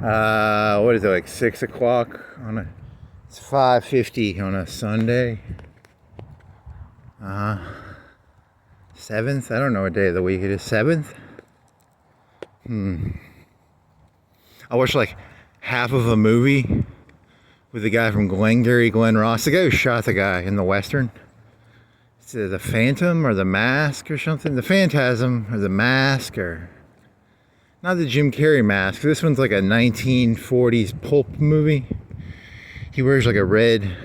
What is it, like 6 o'clock on a, it's 5:50 on a Sunday. 7th, I don't know what day of the week it is, 7th? I watched like half of a movie with the guy from Glengarry Glen Ross, the guy who shot the guy in the Western. It's the Phantom or the Mask or something, the Phantasm or the Mask, or not the Jim Carrey mask. This one's like a 1940s pulp movie. He wears like a red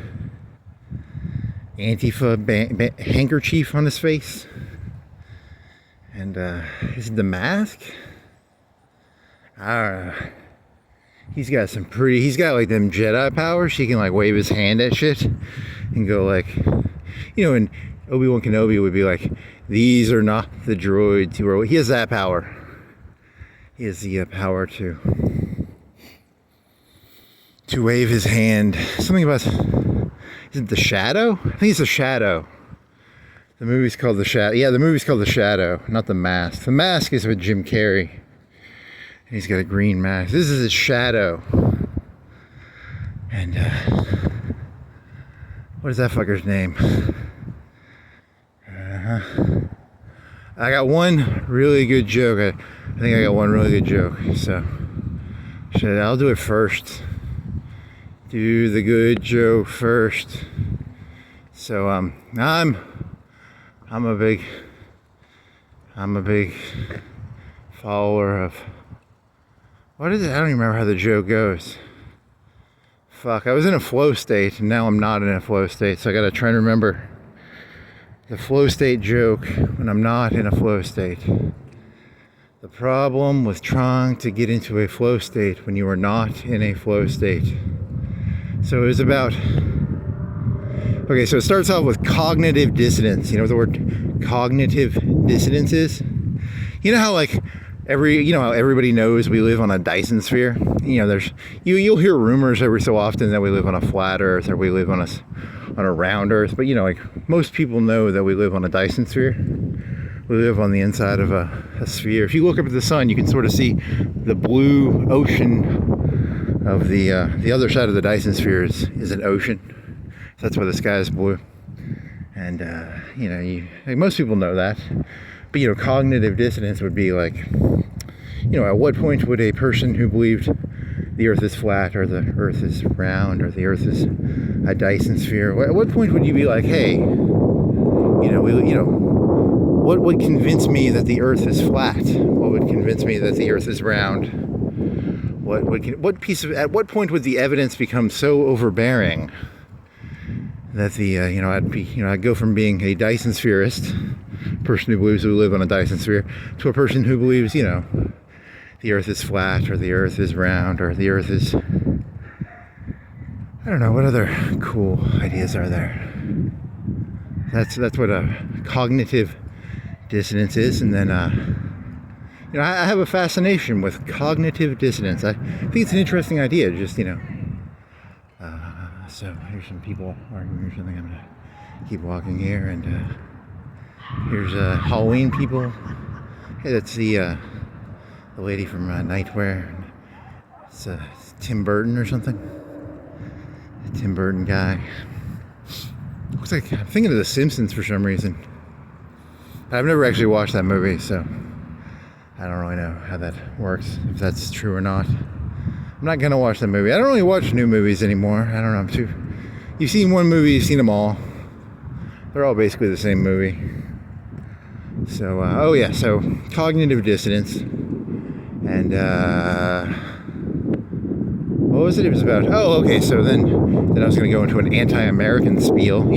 Antifa handkerchief on his face. And is it the Mask? I don't know. He's got like them Jedi powers. He can like wave his hand at shit and go like, and Obi-Wan Kenobi would be like, these are not the droids. He has that power. He has the power to wave his hand. Something about, is it The Shadow? I think it's The Shadow. The movie's called The Shadow. Yeah, the movie's called The Shadow, not The Mask. The Mask is with Jim Carrey. And he's got a green mask. This is his shadow. And what is that fucker's name? I got one really good joke. I think I got one really good joke. So I'll do it first. Do the good joke first. So I'm a big follower of, what is it? I don't even remember how the joke goes. Fuck, I was in a flow state and now I'm not in a flow state, so I gotta try and remember the flow state joke when I'm not in a flow state. The problem with trying to get into a flow state when you are not in a flow state. So it was about, okay, so it starts off with cognitive dissonance. You know what the word cognitive dissonance is? You know how like how everybody knows we live on a Dyson sphere? You'll hear rumors every so often that we live on a flat earth or we live on a round earth, but like most people know that we live on a Dyson sphere. We live on the inside of a sphere. If you look up at the sun, you can sort of see the blue ocean of the other side of the Dyson sphere is an ocean. So that's why the sky is blue. And like most people know that. But cognitive dissonance would be like, at what point would a person who believed the earth is flat or the earth is round or the earth is a Dyson sphere, at what point would you be like, hey, what would convince me that the earth is flat? What would convince me that the earth is round? At what point would the evidence become so overbearing that I'd go from being a Dyson spherist, person who believes we live on a Dyson sphere, to a person who believes, the earth is flat or the earth is round or the earth is, I don't know, what other cool ideas are there? That's what a cognitive dissonance is. And then I have a fascination with cognitive dissonance. I think it's an interesting idea, just so here's some people arguing or something. I'm gonna keep walking here, and here's Halloween people. Hey, that's the lady from Nightwear. It's Tim Burton or something. The Tim Burton guy. Looks like I'm thinking of The Simpsons for some reason. I've never actually watched that movie, so I don't really know how that works, if that's true or not. I'm not gonna watch that movie. I don't really watch new movies anymore. I don't know. You've seen one movie, you've seen them all. They're all basically the same movie. So, so cognitive dissonance. And, what was it? It was about, so then I was going to go into an anti-American spiel.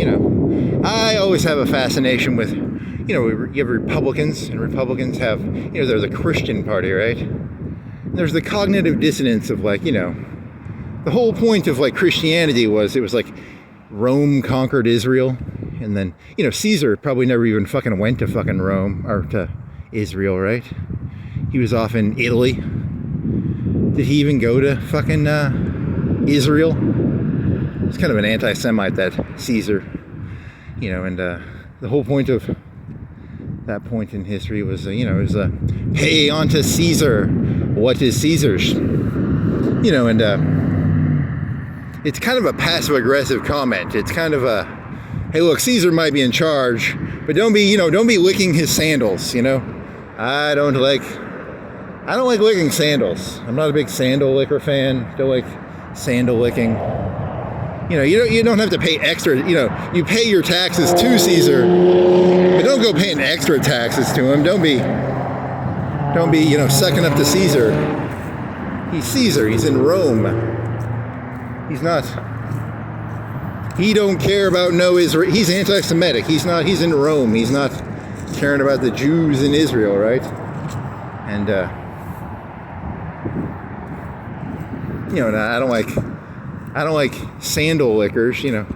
I always have a fascination with, you have Republicans, and Republicans have, they're the Christian party, right? And there's the cognitive dissonance of like, the whole point of like Christianity was, it was like Rome conquered Israel. And then, Caesar probably never even fucking went to fucking Rome or to Israel, right? He was off in Italy. Did he even go to fucking Israel? It's kind of an anti-Semite, that Caesar. And the whole point of that point in history was, pay on to Caesar what is Caesar's. You know, and it's kind of a passive-aggressive comment. It's kind of a, hey, look, Caesar might be in charge, but don't be licking his sandals, you know? I don't like licking sandals. I'm not a big sandal licker fan. Don't like sandal licking. You know, you don't have to pay extra, you know, you pay your taxes to Caesar, but don't go paying extra taxes to him. Don't be, you know, sucking up to Caesar. He's Caesar, he's in Rome. He don't care about no Israel. He's anti-Semitic. He's in Rome. He's not caring about the Jews in Israel, right? And, you know, I don't like sandal lickers, you know.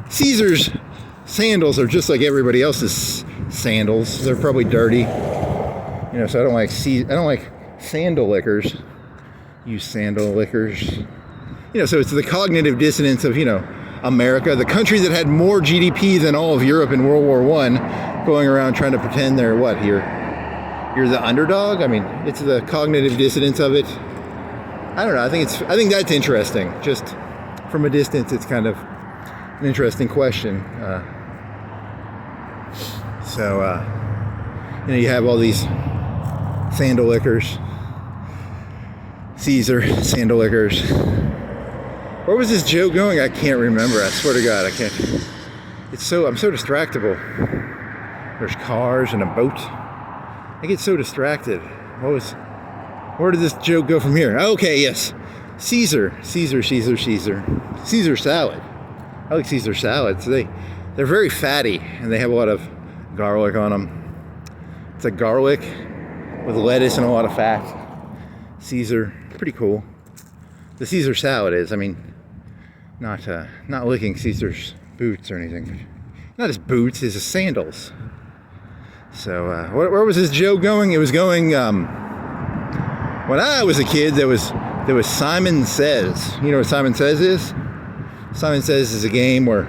Caesar's sandals are just like everybody else's sandals. They're probably dirty. You know, so I don't like sandal lickers. You sandal lickers. You know, so it's the cognitive dissonance of, you know, America, the country that had more GDP than all of Europe in World War I, going around trying to pretend they're what, you're the underdog? I mean, it's the cognitive dissonance of it. I don't know, I think that's interesting. Just from a distance, it's kind of an interesting question. You know, you have all these sandal lickers. Caesar, sandal lickers. Where was this joke going? I can't remember. I swear to God, I can't. I'm so distractible. There's cars and a boat. I get so distracted. Where did this joke go from here? Okay, yes. Caesar salad. I like Caesar salads. They're very fatty and they have a lot of garlic on them. It's like garlic with lettuce and a lot of fat. Caesar, pretty cool. The Caesar salad is, I mean, not licking Caesar's boots or anything. Not his boots, his sandals. So, where was this joke going? It was going, when I was a kid, there was Simon Says. You know what Simon Says is? Simon Says is a game where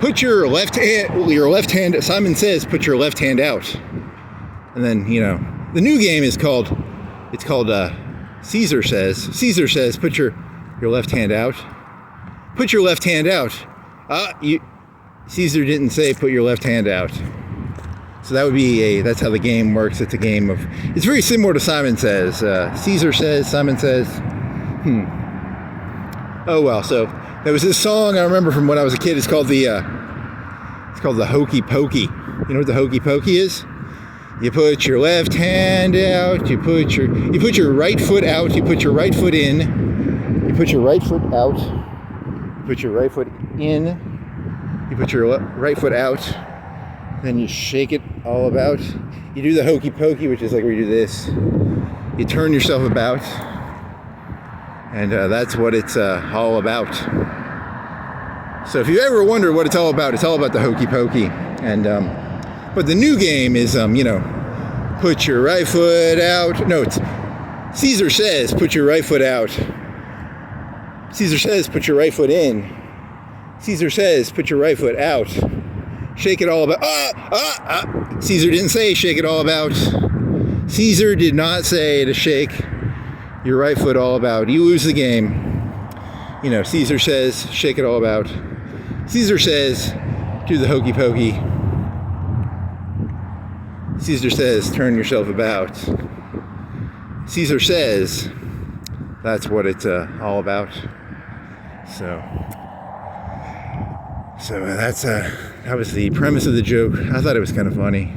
put your left hand, Simon Says, put your left hand out. And then, you know, the new game is called Caesar Says. Caesar Says, put your left hand out. Put your left hand out. Caesar didn't say put your left hand out. So that would be that's how the game works. It's a game of, it's very similar to Simon Says. Caesar Says, Simon Says. Oh well, so there was this song I remember from when I was a kid. It's called the Hokey Pokey. You know what the Hokey Pokey is? You put your left hand out, you put your right foot out, you put your right foot in, you put your right foot out, you put your right foot in, you put your right foot out, then you shake it all about. You do the Hokey Pokey, which is like where you do this. You turn yourself about, and that's what it's all about. So if you ever wonder what it's all about the Hokey Pokey. And but the new game is, you know, put your right foot out. No, it's Caesar Says, put your right foot out. Caesar Says, put your right foot in. Caesar Says, put your right foot out. Shake it all about. Caesar didn't say shake it all about. Caesar did not say to shake your right foot all about. You lose the game. You know, Caesar says shake it all about. Caesar says do the Hokey Pokey. Caesar says turn yourself about. Caesar says that's what it's all about. So that was the premise of the joke. I thought it was kind of funny.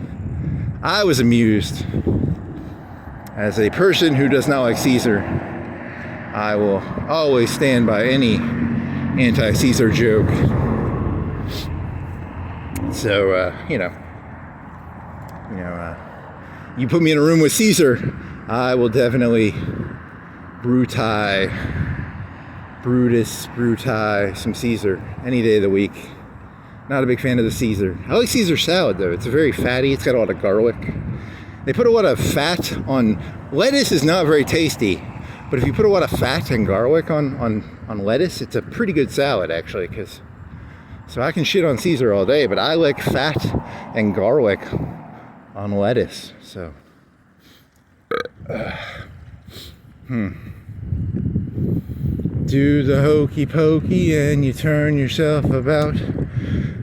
I was amused. As a person who does not like Caesar, I will always stand by any anti-Caesar joke. So, you put me in a room with Caesar, I will definitely brutai some Caesar any day of the week. Not a big fan of the Caesar. I like Caesar salad though. It's very fatty. It's got a lot of garlic. They put a lot of fat on lettuce. Is not very tasty, but if you put a lot of fat and garlic on lettuce, it's a pretty good salad actually. So I can shit on Caesar all day, but I like fat and garlic on lettuce. So do the hokey pokey and you turn yourself about.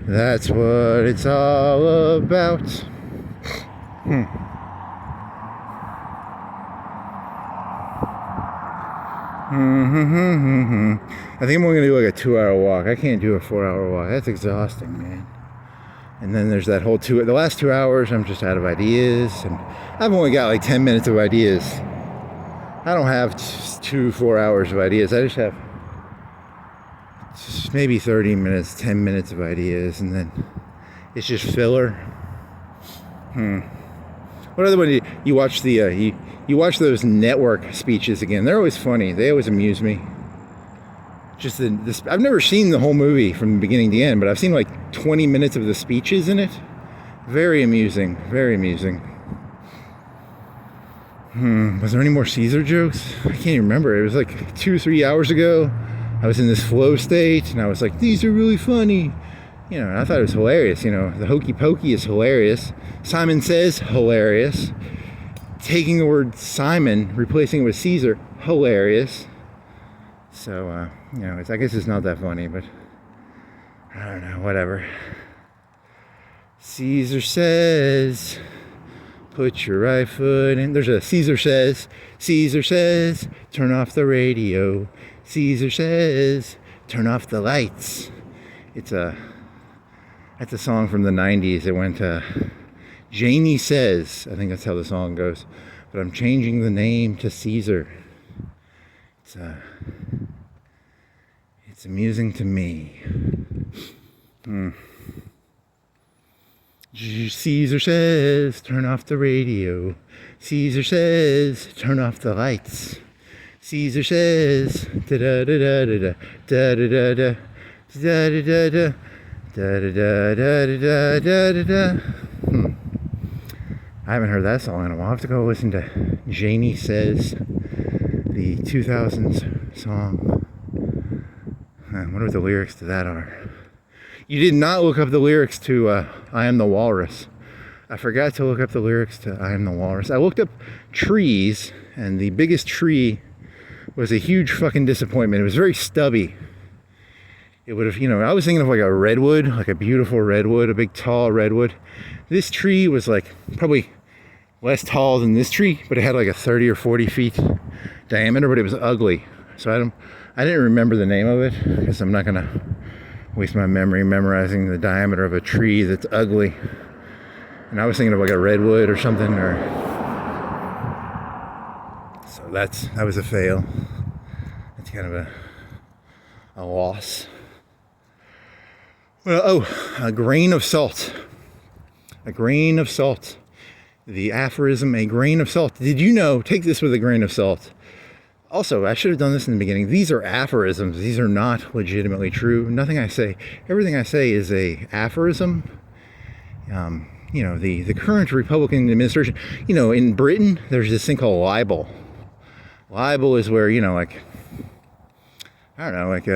That's what it's all about. I think I'm only gonna do like a 2-hour walk. I can't do a 4-hour walk. That's exhausting, man. And then there's that whole the last 2 hours, I'm just out of ideas, and I've only got like 10 minutes of ideas. I don't have 2-4 hours of ideas. I just have maybe 30 minutes, 10 minutes of ideas, and then it's just filler. What other one? You watch the you watch those network speeches again? They're always funny. They always amuse me. Just this. I've never seen the whole movie from the beginning to the end, but I've seen like 20 minutes of the speeches in it. Very amusing. Very amusing. Was there any more Caesar jokes? I can't even remember. It was like 2-3 hours ago. I was in this flow state, and I was like, these are really funny. You know, and I thought it was hilarious. You know, the Hokey Pokey is hilarious. Simon Says, hilarious. Taking the word Simon, replacing it with Caesar, hilarious. So, you know, I guess it's not that funny, but I don't know, whatever. Caesar says, put your right foot in. There's a Caesar says, turn off the radio. Caesar says, turn off the lights. That's a song from the 90s. It went, Janie Says, I think that's how the song goes. But I'm changing the name to Caesar. It's amusing to me. Caesar says, turn off the radio. Caesar says, turn off the lights. Caesar says, da da da da da da da da da da da da da da da da da da. I haven't heard that song in a while. I'll have to go listen to Janie Says, the 2000s song. I wonder what the lyrics to that are. You did not look up the lyrics to I Am the Walrus. I forgot to look up the lyrics to I Am the Walrus. I looked up trees, and the biggest tree was a huge fucking disappointment. It was very stubby. It would have, you know, I was thinking of like a redwood, like a beautiful redwood, a big tall redwood. This tree was like probably less tall than this tree, but it had like a 30 or 40 feet diameter, but it was ugly. So I didn't remember the name of it, because I'm not gonna waste my memory memorizing the diameter of a tree that's ugly. And I was thinking of like a redwood or something, or so that was a fail. That's kind of a loss. Well, a grain of salt. A grain of salt. The aphorism, a grain of salt. Did you know, take this with a grain of salt. Also, I should have done this in the beginning. These are aphorisms. These are not legitimately true. Nothing I say, everything I say is a aphorism. You know, the current Republican administration, you know, in Britain, there's this thing called libel. Libel is where, you know, like, I don't know, like,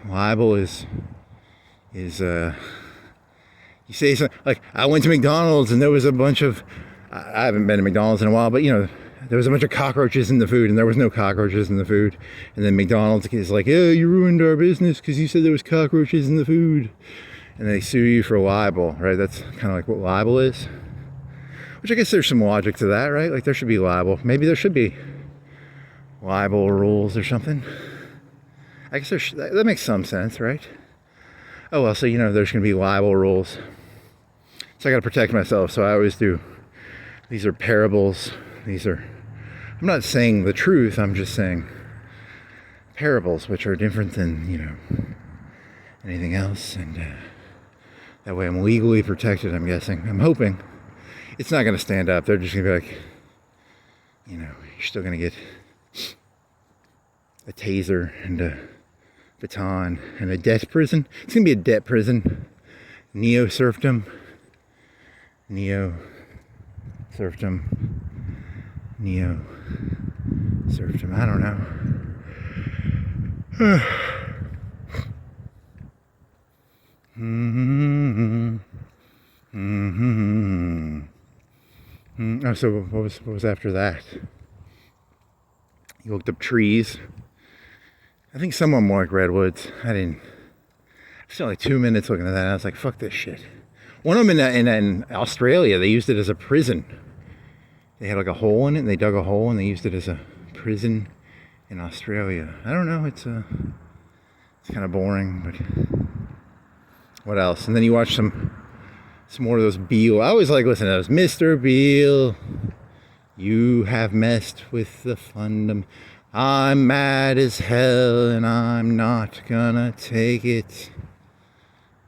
libel is you say something, like, I went to McDonald's and there was a bunch of, I haven't been to McDonald's in a while, but, you know, there was a bunch of cockroaches in the food, and there was no cockroaches in the food. And then McDonald's is like, oh, you ruined our business because you said there was cockroaches in the food. And they sue you for libel, right? That's kind of like what libel is. Which I guess there's some logic to that, right? Like there should be libel. Maybe there should be libel rules or something. I guess that makes some sense, right? Oh, well, so, you know, there's going to be libel rules. So I got to protect myself, so I always do. These are parables. I'm not saying the truth, I'm just saying parables, which are different than, you know, anything else. And that way I'm legally protected, I'm guessing. I'm hoping. It's not going to stand up. They're just going to be like, you know, you're still going to get a taser and a baton and a debt prison. It's going to be a debt prison. Neo-serfdom. I don't know. Oh, so what was after that? You looked up trees. I think some of them were like redwoods. I spent like 2 minutes looking at that, and I was like, fuck this shit. One of them in Australia, they used it as a prison. They had like a hole in it, and they dug a hole, and they used it as a prison in Australia. I don't know, it's kind of boring, but what else? And then you watch some more of those Beale. I always like listening to those. Mr. Beale, you have messed with the fundamental. I'm mad as hell, and I'm not gonna take it.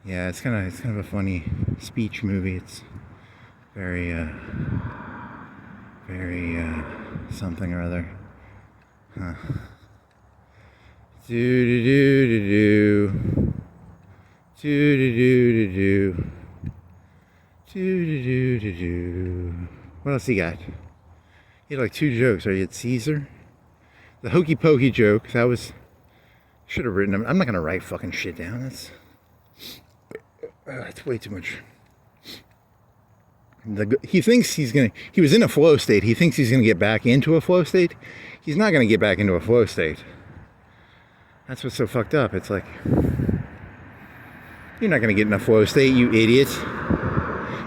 Yeah, it's kind of a funny speech movie. It's very something or other. Huh. Do do do do do. Do do do do do. Do do do do do. What else he got? He had like 2 jokes. Right? He had Caesar. The Hokey Pokey joke. That was. Should have written them. I'm not gonna write fucking shit down. That's way too much. He thinks he's gonna. He was in a flow state. He thinks he's gonna get back into a flow state. He's not gonna get back into a flow state. That's what's so fucked up. It's like you're not gonna get in a flow state, you idiot.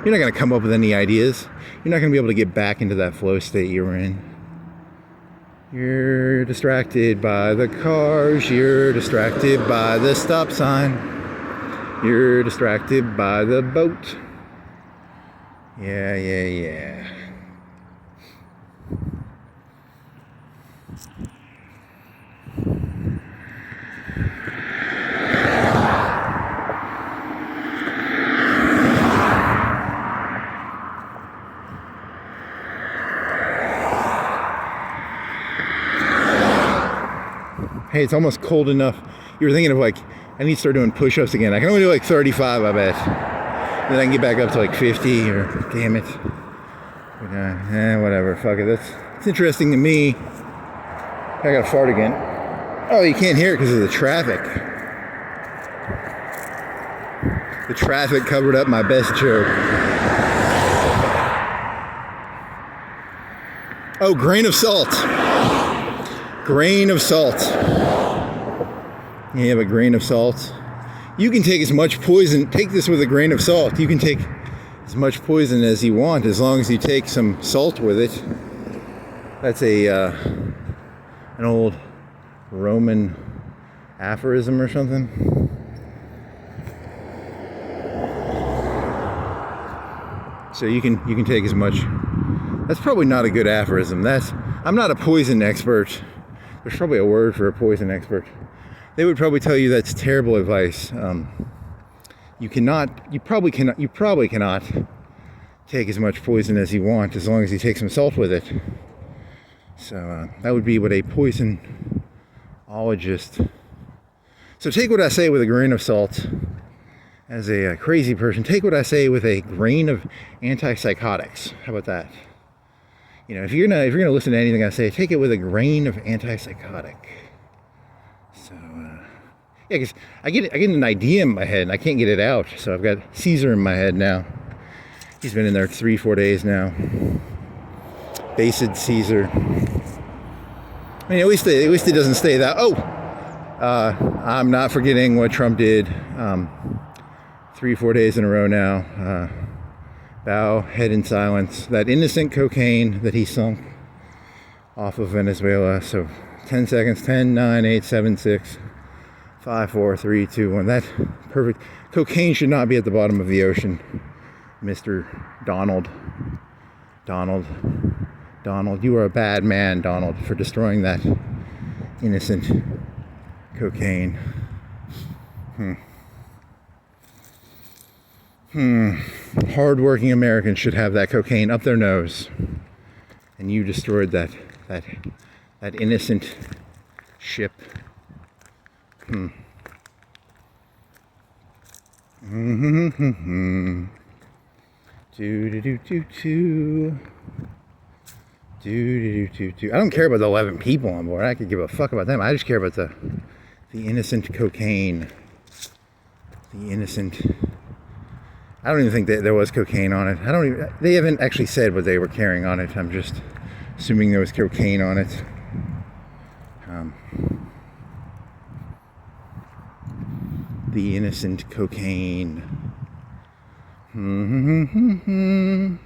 You're not gonna come up with any ideas. You're not gonna be able to get back into that flow state you were in. You're distracted by the cars. You're distracted by the stop sign. You're distracted by the boat. Yeah. Hey, it's almost cold enough. You were thinking of like, I need to start doing push-ups again. I can only do like 35, I bet. Then I can get back up to like 50 or, damn it. But, whatever, fuck it. It's interesting to me. I gotta fart again. Oh, you can't hear it because of the traffic. The traffic covered up my best joke. Oh, grain of salt. Grain of salt. You have a grain of salt. You can take as much poison. Take this with a grain of salt. You can take as much poison as you want as long as you take some salt with it. That's an old Roman aphorism or something. So you can take as much. That's probably not a good aphorism. I'm not a poison expert. There's probably a word for a poison expert. They would probably tell you that's terrible advice. You probably cannot take as much poison as you want as long as you take some salt with it. So that would be what a poisonologist. So take what I say with a grain of salt. As a crazy person, take what I say with a grain of antipsychotics. How about that? You know, if you're gonna listen to anything I say, take it with a grain of antipsychotic. So, yeah, because I get an idea in my head and I can't get it out. So I've got Caesar in my head now. He's been in there 3-4 days now. Based Caesar. I mean, at least it doesn't stay that. Oh, I'm not forgetting what Trump did. 3-4 days in a row now. Bow, head in silence. That innocent cocaine that he sunk off of Venezuela. So 10 seconds, 10, 9, 8, 7, 6, 5, 4, 3, 2, 1. That perfect. Cocaine should not be at the bottom of the ocean. Mr. Donald, you are a bad man, Donald, for destroying that innocent cocaine. Hard-working Americans should have that cocaine up their nose, and you destroyed that innocent ship. Do do do do do. I don't care about the 11 people on board. I could give a fuck about them. I just care about the innocent cocaine. The innocent. I don't even think that there was cocaine on it. They haven't actually said what they were carrying on it. I'm just assuming there was cocaine on it. the innocent cocaine. You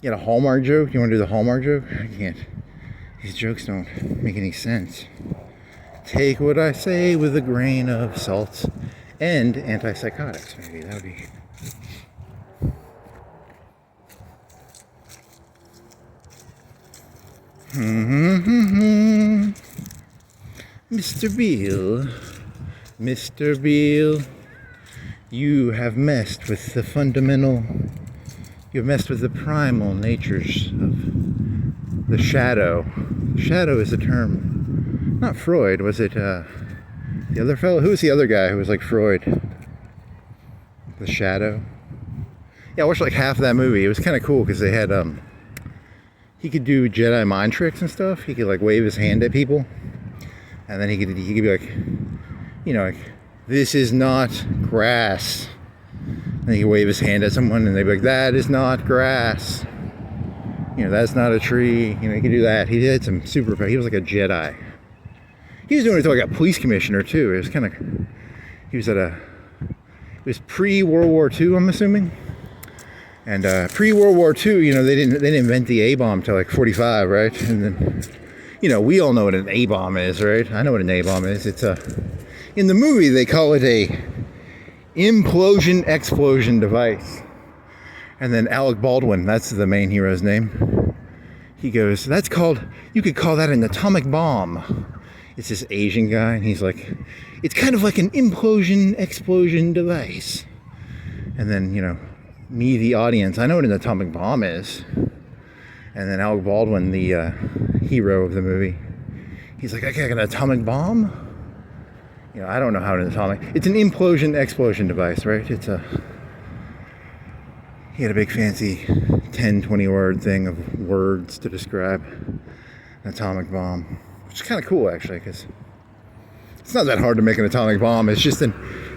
got a Hallmark joke? You want to do the Hallmark joke? I can't. These jokes don't make any sense. Take what I say with a grain of salt and antipsychotics. Maybe that would be. Mr. Beale, Mr. Beale, you have messed with the fundamental, you have messed with the primal natures of the shadow. Shadow is a term, not Freud, was it the other fellow? Who was the other guy who was like Freud? The Shadow? Yeah, I watched like half of that movie. It was kind of cool because they had, he could do Jedi mind tricks and stuff. He could like wave his hand at people. And then he could be like, you know, like, this is not grass. And he could wave his hand at someone and they'd be like, that is not grass. You know, that's not a tree. You know, he could do that. He did some super, he was like a Jedi. He was doing it to like a police commissioner too. It was kind of, he was at a, it was pre-World War II, I'm assuming. And pre-World War II, you know, they didn't invent the A-bomb till like 45, right? And then, you know, we all know what an A-bomb is, right? I know what an A-bomb is. It's a, in the movie they call it a implosion explosion device. And then Alec Baldwin, that's the main hero's name. He goes, that's called, you could call that an atomic bomb. It's this Asian guy, and he's like, it's kind of like an implosion explosion device. And then, you know, me, the audience, I know what an atomic bomb is. And then Alec Baldwin, the hero of the movie, he's like, okay, an atomic bomb? You know, I don't know how an atomic, it's an implosion explosion device, right? It's a, he had a big fancy 10, 20 word thing of words to describe an atomic bomb. Which is kind of cool, actually, because it's not that hard to make an atomic bomb. It's just an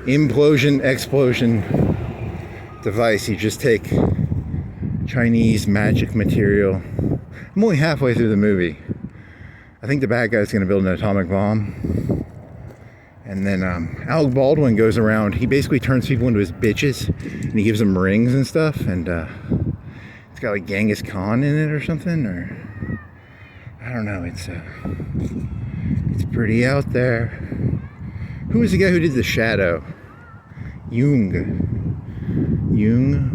implosion explosion device. You just take Chinese magic material. I'm only halfway through the movie. I think the bad guy's going to build an atomic bomb. And then Alec Baldwin goes around. He basically turns people into his bitches. And he gives them rings and stuff. And it's got like Genghis Khan in it or something. Or I don't know. It's pretty out there. Who was the guy who did the shadow? Jung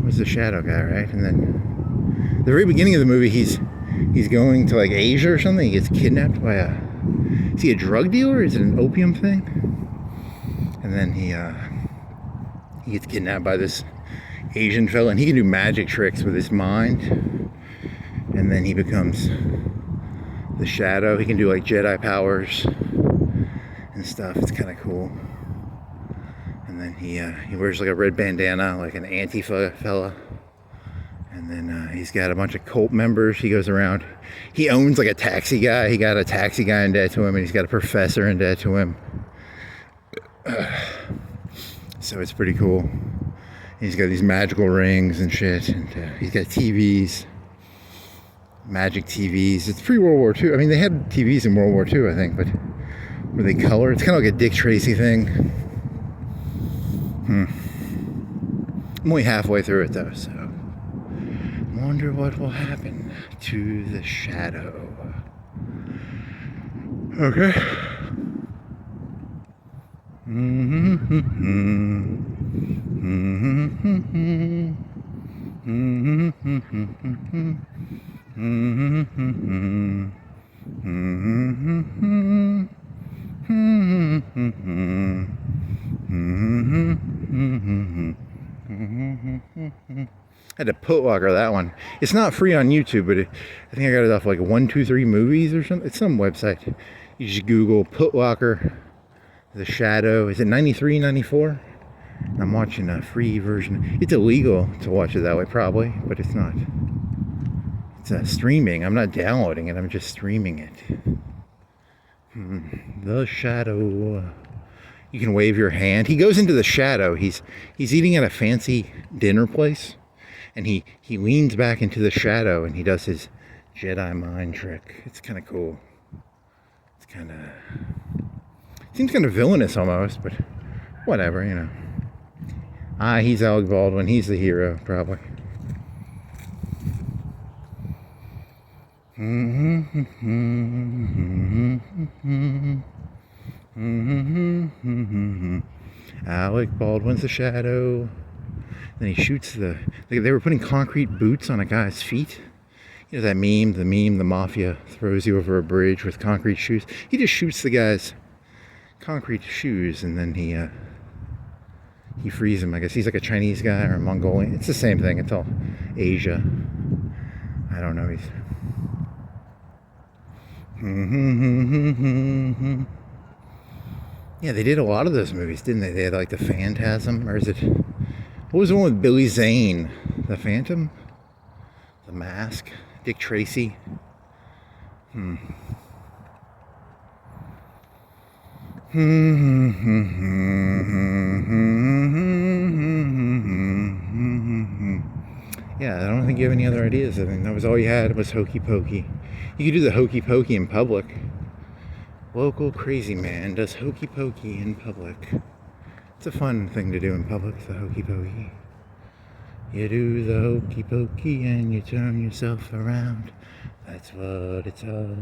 was the shadow guy, right? And then the very beginning of the movie, he's going to like Asia or something. He gets kidnapped by is he a drug dealer? Is it an opium thing? And then he gets kidnapped by this Asian fella, and he can do magic tricks with his mind. And then he becomes the Shadow. He can do like Jedi powers and stuff. It's kind of cool. And then he wears like a red bandana, like an Antifa fella. And then he's got a bunch of cult members. He goes around. He owns like a taxi guy. He got a taxi guy in debt to him, and he's got a professor in debt to him. So it's pretty cool. He's got these magical rings and shit, and he's got TVs, magic TVs. It's pre-World War II. I mean, they had TVs in World War II, I think, but were they color? It's kind of like a Dick Tracy thing. I'm only halfway through it though, so I wonder what will happen to the Shadow. Okay. I had to Putwalker that one. It's not free on YouTube, but I think I got it off like 123 Movies or something. It's some website. You just Google Putwalker, The Shadow. Is it 93, 94? I'm watching a free version. It's illegal to watch it that way, probably, but it's not. It's streaming. I'm not downloading it. I'm just streaming it. The Shadow. You can wave your hand. He goes into the shadow. He's eating at a fancy dinner place, and he leans back into the shadow and he does his Jedi mind trick. It's kind of cool. It's kind of seems kind of villainous almost, but whatever, you know. He's Alec Baldwin. He's the hero, probably. Alec Baldwin's the shadow. Then he shoots they were putting concrete boots on a guy's feet. You know that meme, the mafia throws you over a bridge with concrete shoes. He just shoots the guy's concrete shoes, and then he frees him. I guess he's like a Chinese guy or a Mongolian. It's the same thing. It's all Asia. I don't know. Yeah, they did a lot of those movies, didn't they? They had like The Phantasm, or is it... What was the one with Billy Zane? The Phantom? The Mask? Dick Tracy? Yeah, I don't think you have any other ideas. I think that was all you had was Hokey Pokey. You could do the Hokey Pokey in public. Local crazy man does Hokey Pokey in public. It's a fun thing to do in public, the Hokey Pokey. You do the Hokey Pokey and you turn yourself around. That's what it's all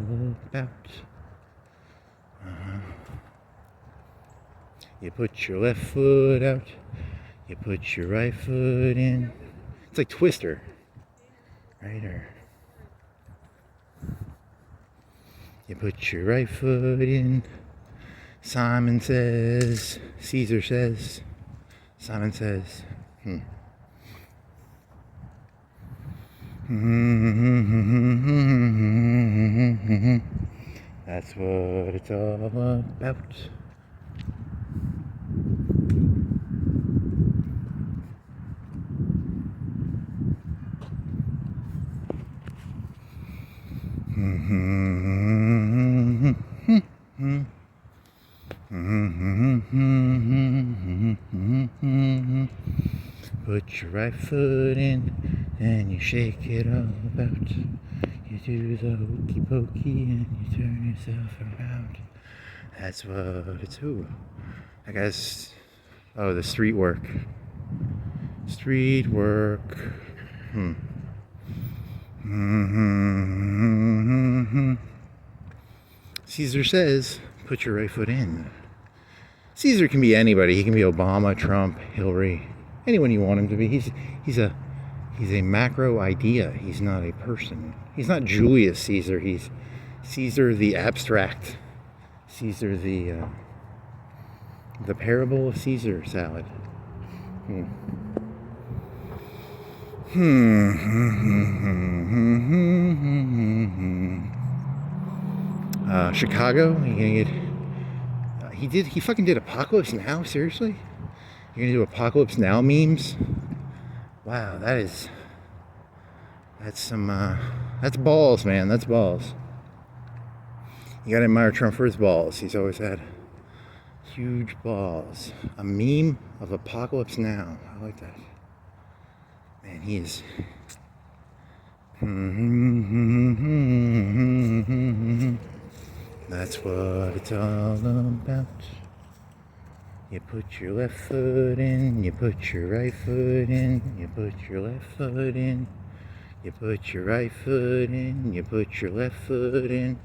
about. You put your left foot out. You put your right foot in. It's like Twister. Right? Or you put your right foot in. Simon says, Caesar says, Simon says, That's what it's all about. Put your right foot in and you shake it all about. You do the Hokey Pokey and you turn yourself around. That's what it's who. I guess. Oh, the street work. Street work. Caesar says, put your right foot in. Caesar can be anybody. He can be Obama, Trump, Hillary, anyone you want him to be. He's a macro idea. He's not a person. He's not Julius Caesar. He's Caesar the abstract. Caesar the parable of Caesar salad. Chicago. He fucking did Apocalypse Now. Seriously, you're gonna do Apocalypse Now memes? Wow, that's balls, man. That's balls. You gotta admire Trump for his balls. He's always had huge balls. A meme of Apocalypse Now. I like that. Man, he is. That's what it's all about. You put your left foot in, you put your right foot in, you put your left foot in, you put your right foot in, you put your left foot in,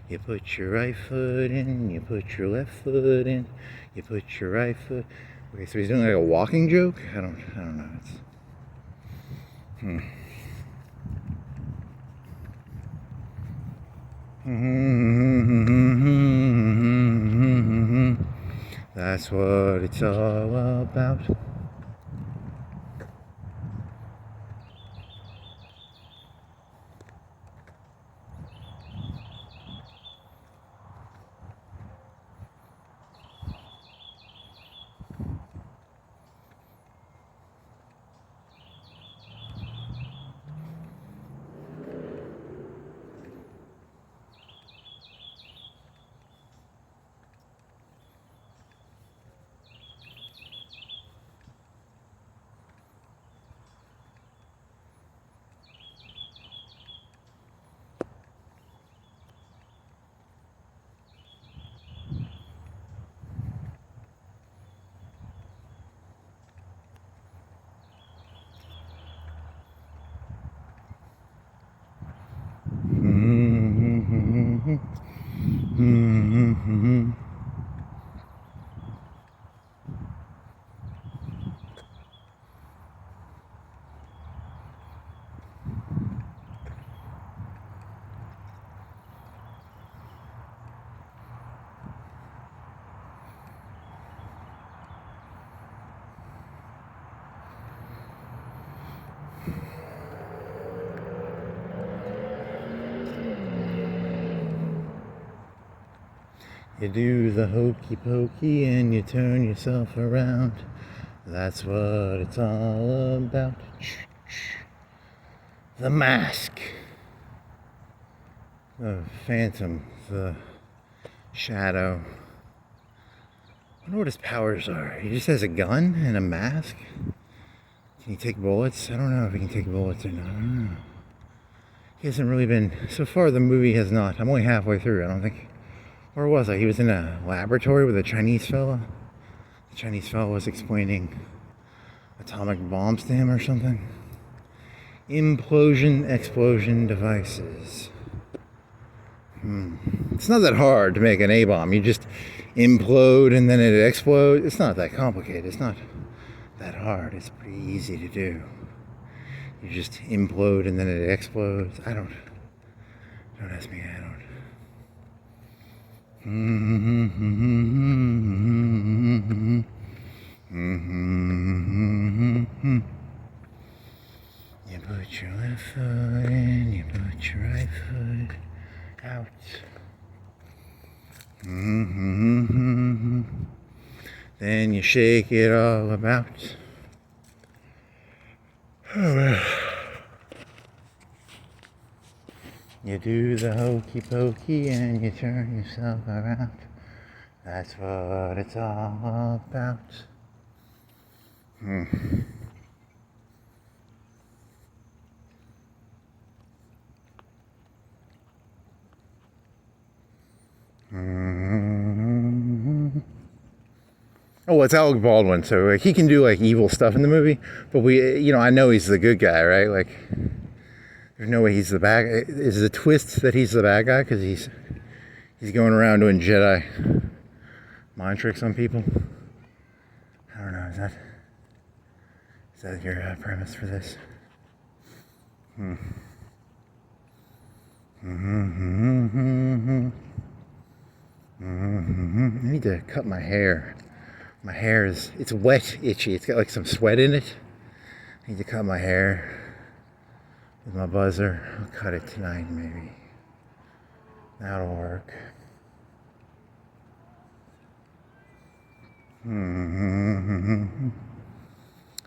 you put your right foot in, you put your left foot in, you put your right foot. Okay, so he's doing like a walking joke? I don't know. That's what it's all about. You do the hokey pokey and you turn yourself around. That's what it's all about. The mask. The phantom. The shadow. I wonder what his powers are. He just has a gun and a mask. Can he take bullets? I don't know if he can take bullets or not. I don't know. He hasn't really been... So far the movie has not. I'm only halfway through. I don't think... Where was I? He was in a laboratory with a Chinese fella. The Chinese fella was explaining atomic bombs to him or something. Implosion, explosion devices. It's not that hard to make an A-bomb. You just implode and then it explodes. It's not that complicated. It's not that hard. It's pretty easy to do. You just implode and then it explodes. Don't ask me. I don't. You put your left foot in, you put your right foot out. Then you shake it all about. You do the hokey pokey and you turn yourself around. That's what it's all about. Oh, well, it's Alec Baldwin, so he can do like evil stuff in the movie. But I know he's the good guy, right? Like, there's no way he's the bad guy. Is the twist that he's the bad guy because he's going around doing Jedi mind tricks on people? I don't know. Is that your premise for this? I need to cut my hair. My hair it's wet, itchy. It's got like some sweat in it. I need to cut my hair with my buzzer. I'll cut it tonight maybe. That'll work.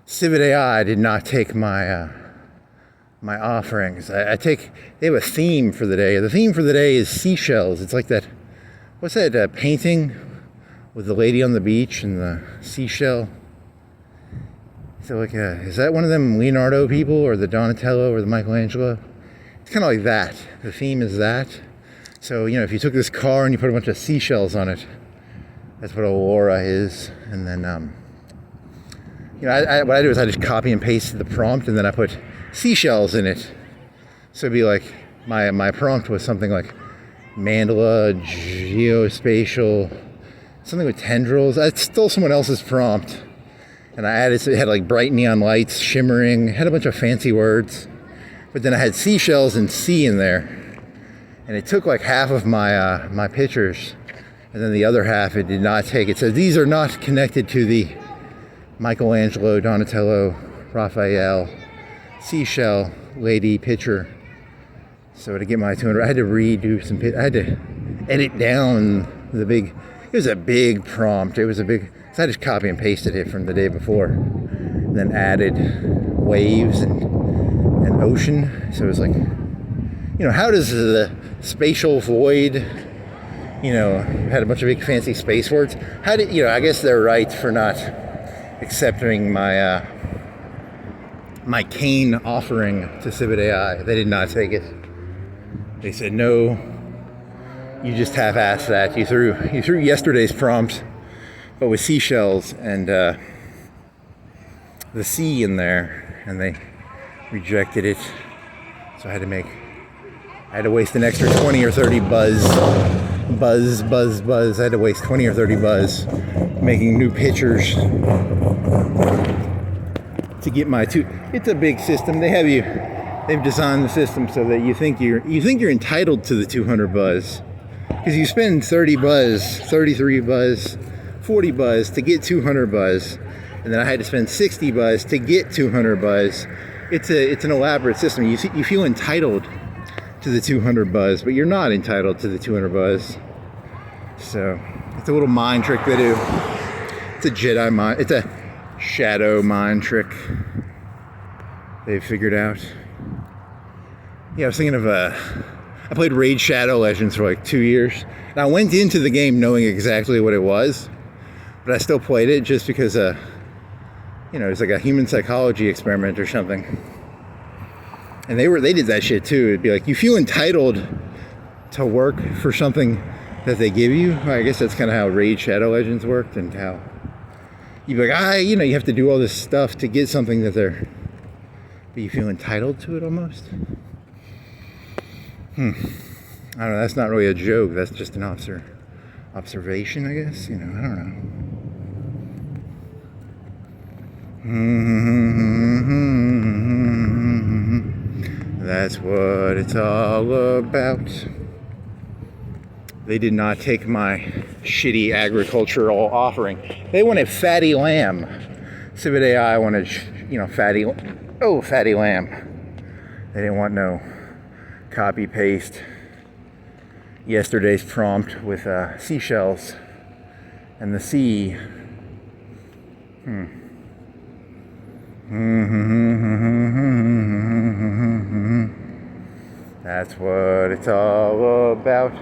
Civet AI did not take my my offerings. They have a theme for the day. The theme for the day is seashells. It's like that, what's that painting with the lady on the beach and the seashell? So like, is that one of them Leonardo people or the Donatello or the Michelangelo? It's kind of like that. The theme is that. So, if you took this car and you put a bunch of seashells on it, that's what Aurora is. And then, what I do is I just copy and paste the prompt and then I put seashells in it. So it'd be like, my prompt was something like mandala, geospatial, something with tendrils. I stole someone else's prompt and I added, so it had like bright neon lights, shimmering, had a bunch of fancy words. But then I had seashells and sea in there. And it took like half of my my pictures. And then the other half it did not take. It said these are not connected to the Michelangelo, Donatello, Raphael, seashell lady picture. So to get my 200, I had to redo some, I had to edit down it was a big prompt. It was a big, so I just copy and pasted it from the day before. And then added waves and ocean. So it was like, how does the spatial void, had a bunch of big fancy space words. How did, I guess they're right for not accepting my my cane offering to Civet AI. They did not take it. They said, no, you just half-assed that. You threw yesterday's prompt, but with seashells and the sea in there, and they rejected it. So I had to make I had to waste an extra 20 or 30 buzz. I had to waste 20 or 30 buzz making new pictures to get my two. It's a big system. They've designed the system so that you think you're entitled to the 200 buzz, because you spend 30 buzz, 33 buzz, 40 buzz to get 200 buzz, and then I had to spend 60 buzz to get 200 buzz. It's an elaborate system. You feel entitled to the 200 buzz, but you're not entitled to the 200 buzz. So it's a little mind trick they do. It's a Jedi mind. It's a shadow mind trick they've figured out. Yeah, I was thinking of I played Raid Shadow Legends for like 2 years, and I went into the game knowing exactly what it was, but I still played it just because it's like a human psychology experiment or something. And they did that shit too. It'd be like, you feel entitled to work for something that they give you. I guess that's kind of how Raid Shadow Legends worked, and how you'd be like, you have to do all this stuff to get something but you feel entitled to it almost. I don't know, that's not really a joke, that's just an observation, I guess. I don't know. That's what it's all about. They did not take my shitty agricultural offering. They wanted fatty lamb. Civet AI wanted, fatty lamb. They didn't want no copy paste yesterday's prompt with seashells and the sea. That's what it's all about.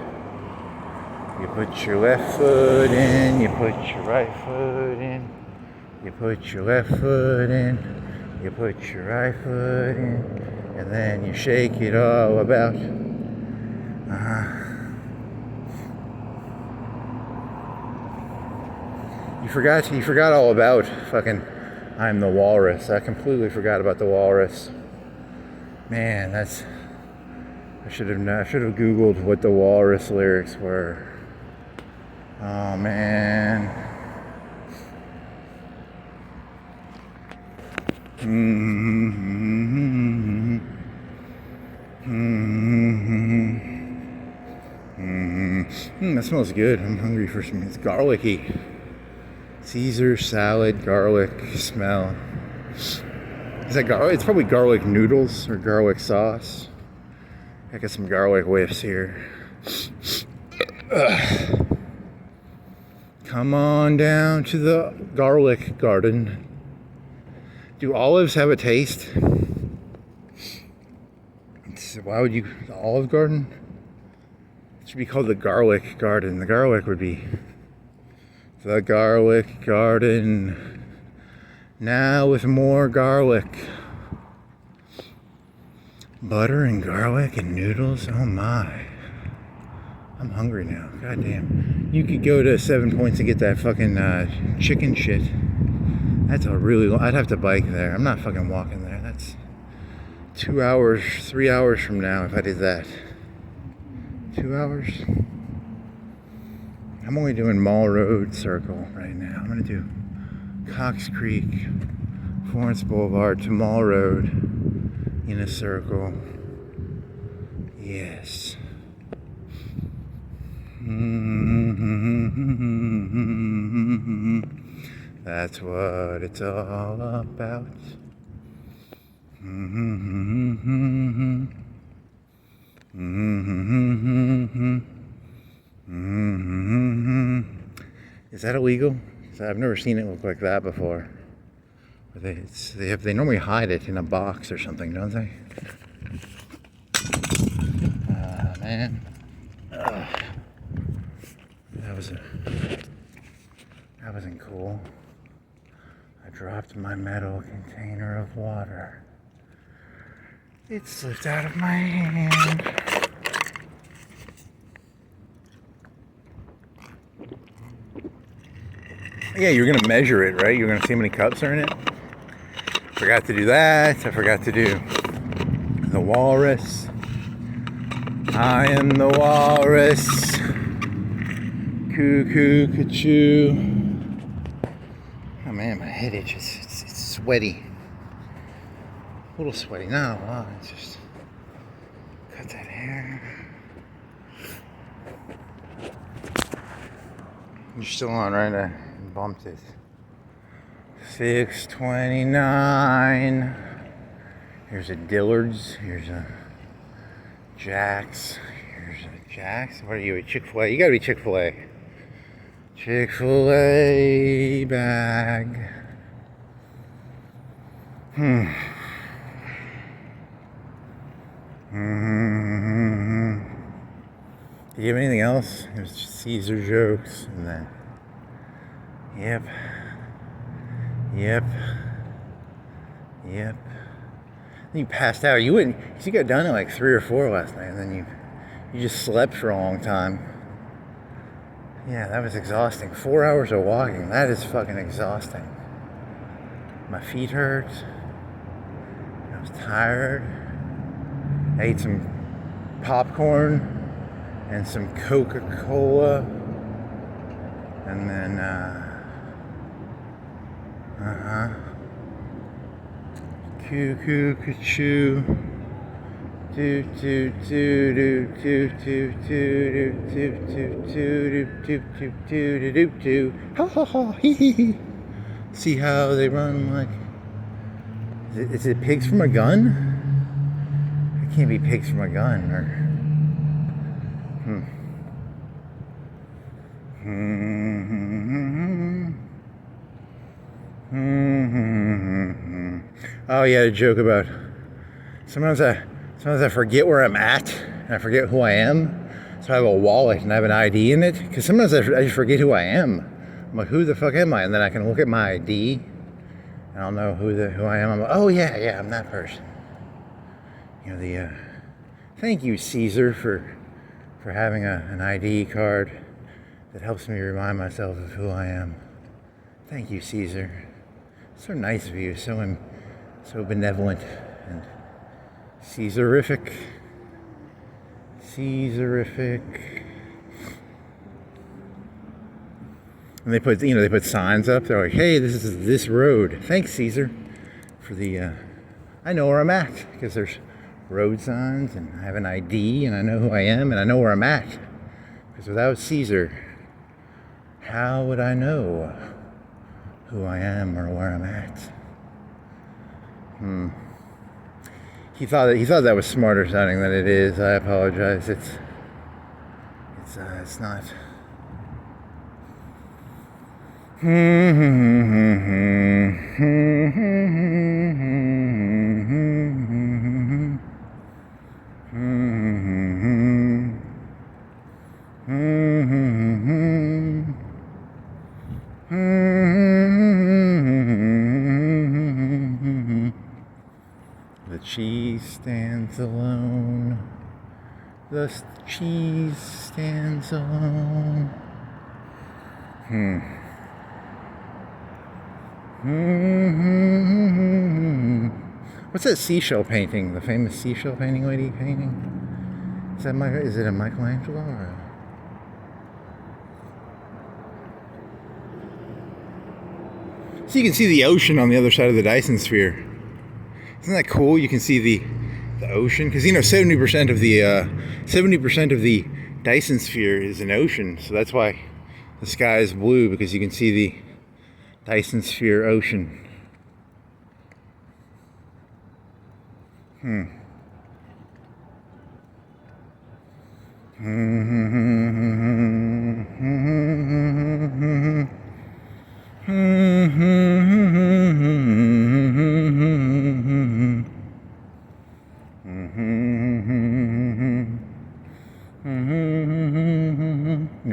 You put your left foot in, you put your right foot in, you put your left foot in, you put your right foot in, and then you shake it all about. You forgot all about fucking I'm the Walrus. I completely forgot about the Walrus. Man, I should have Googled what the Walrus lyrics were. Oh man. That smells good. I'm hungry for some. It's garlicky. Caesar salad, garlic smell. Is that garlic? It's probably garlic noodles or garlic sauce. I got some garlic whiffs here. Come on down to the garlic garden. Do olives have a taste? Why would the Olive Garden? It should be called the Garlic Garden. The garlic would be the Garlic Garden. Now with more garlic. Butter and garlic and noodles. Oh my. I'm hungry now. God damn. You could go to 7 Points and get that fucking chicken shit. That's I'd have to bike there. I'm not fucking walking there. That's 2 hours, 3 hours from now if I did that. 2 hours? I'm only doing Mall Road Circle right now. I'm gonna do Cox Creek, Florence Boulevard to Mall Road in a circle. Yes. That's what it's all about. Is that illegal? I've never seen it look like that before. They normally hide it in a box or something, don't they? Man. That wasn't cool. I dropped my metal container of water. It slipped out of my hand. Yeah, you're gonna measure it, right? You're gonna see how many cups are in it. Forgot to do that. I forgot to do the walrus. I am the walrus. Cuckoo, cuckoo. Oh man, my head itches. It's sweaty. A little sweaty. Not a lot. It's just cut that hair. You're still on, right? I bumped it. 629. Here's a Dillard's. Here's a Jack's. Here's a Jack's. What are you? A Chick-fil-A? You gotta be Chick-fil-A. Chick-fil-A bag. Do you have anything else? It was just Caesar jokes, and then, yep. Then you passed out. You wouldn't. You got done at like 3 or 4 last night, and then you just slept for a long time. Yeah, that was exhausting. 4 hours of walking. That is fucking exhausting. My feet hurt. I was tired. I ate some popcorn and some Coca-Cola, and then cuckoo, cuckoo, do do do do do do do do do do do do do do, ha ha ha, hee hee hee. See how they run like? Is it pigs from a gun? It can't be pigs from a gun, or Oh yeah, a joke about sometimes I forget where I'm at and I forget who I am. So I have a wallet and I have an ID in it, because sometimes I just forget who I am. I'm like, who the fuck am I? And then I can look at my ID and I'll know who I am. I'm like, oh yeah, I'm that person. You know, thank you, Caesar, for having an ID card that helps me remind myself of who I am. Thank you, Caesar. So nice of you, so benevolent and Caesarific. And they put signs up. They're like, hey, this is this road. Thanks, Caesar, for the. I know where I'm at, because there's road signs, and I have an ID, and I know who I am, and I know where I'm at. Because without Caesar, how would I know who I am or where I'm at? He thought that was smarter sounding than it is. I apologize. It's not. The cheese stands alone. The cheese stands alone. What's that seashell painting? The famous seashell painting lady painting? Is it a Michelangelo or So you can see the ocean on the other side of the Dyson sphere. Isn't that cool? You can see the ocean, because 70% of the Dyson sphere is an ocean, so that's why the sky is blue, because you can see the Dyson sphere ocean.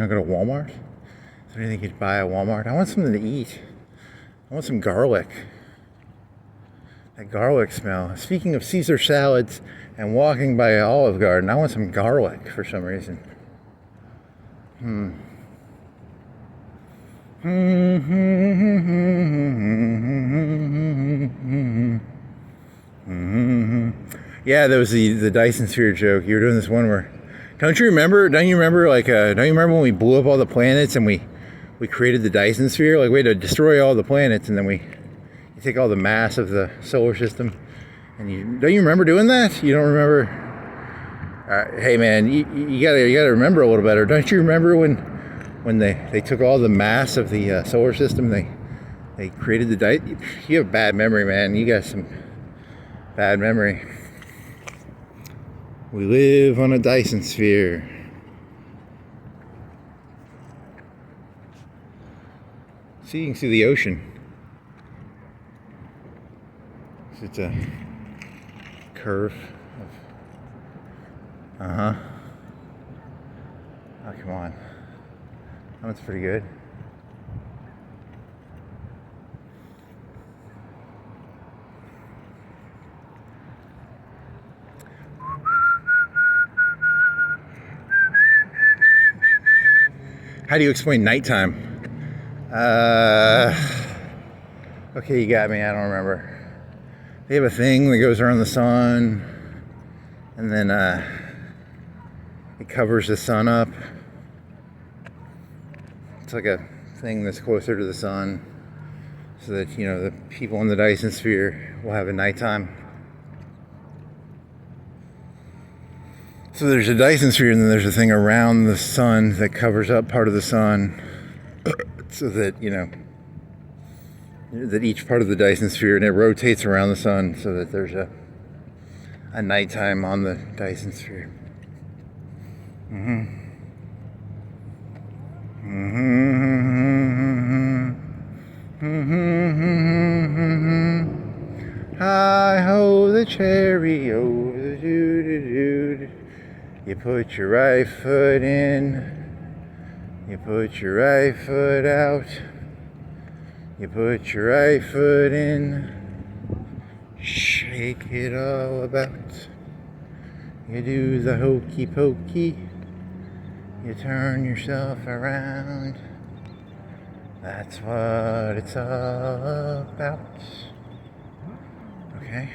Go to Walmart? Is there anything you could buy at Walmart? I want something to eat. I want some garlic. That garlic smell. Speaking of Caesar salads and walking by an Olive Garden, I want some garlic for some reason. Yeah, that was the Dyson sphere joke. You were doing this one where Don't you remember? Don't you remember? Like, don't you remember when we blew up all the planets and we created the Dyson sphere? Like, we had to destroy all the planets, and then you take all the mass of the solar system, and don't you remember doing that? You don't remember? Hey man, you gotta remember a little better. Don't you remember when they took all the mass of the solar system? They created the Dyson. You have bad memory, man. You got some bad memory. We live on a Dyson sphere. See, you can see the ocean. It's a curve of, oh, come on. That one's pretty good. How do you explain nighttime? Okay, you got me. I don't remember. They have a thing that goes around the sun, and then it covers the sun up. It's like a thing that's closer to the sun, so that, you know, the people in the Dyson sphere will have a nighttime. So there's a Dyson sphere, and then there's a thing around the sun that covers up part of the sun, so that, you know, that each part of the Dyson sphere, and it rotates around the sun, so that there's a nighttime on the Dyson sphere. Hi ho, the cherry over the doo-doo-doo. You put your right foot in, you put your right foot out, you put your right foot in, shake it all about. You do the hokey pokey, you turn yourself around. That's what it's all about. Okay.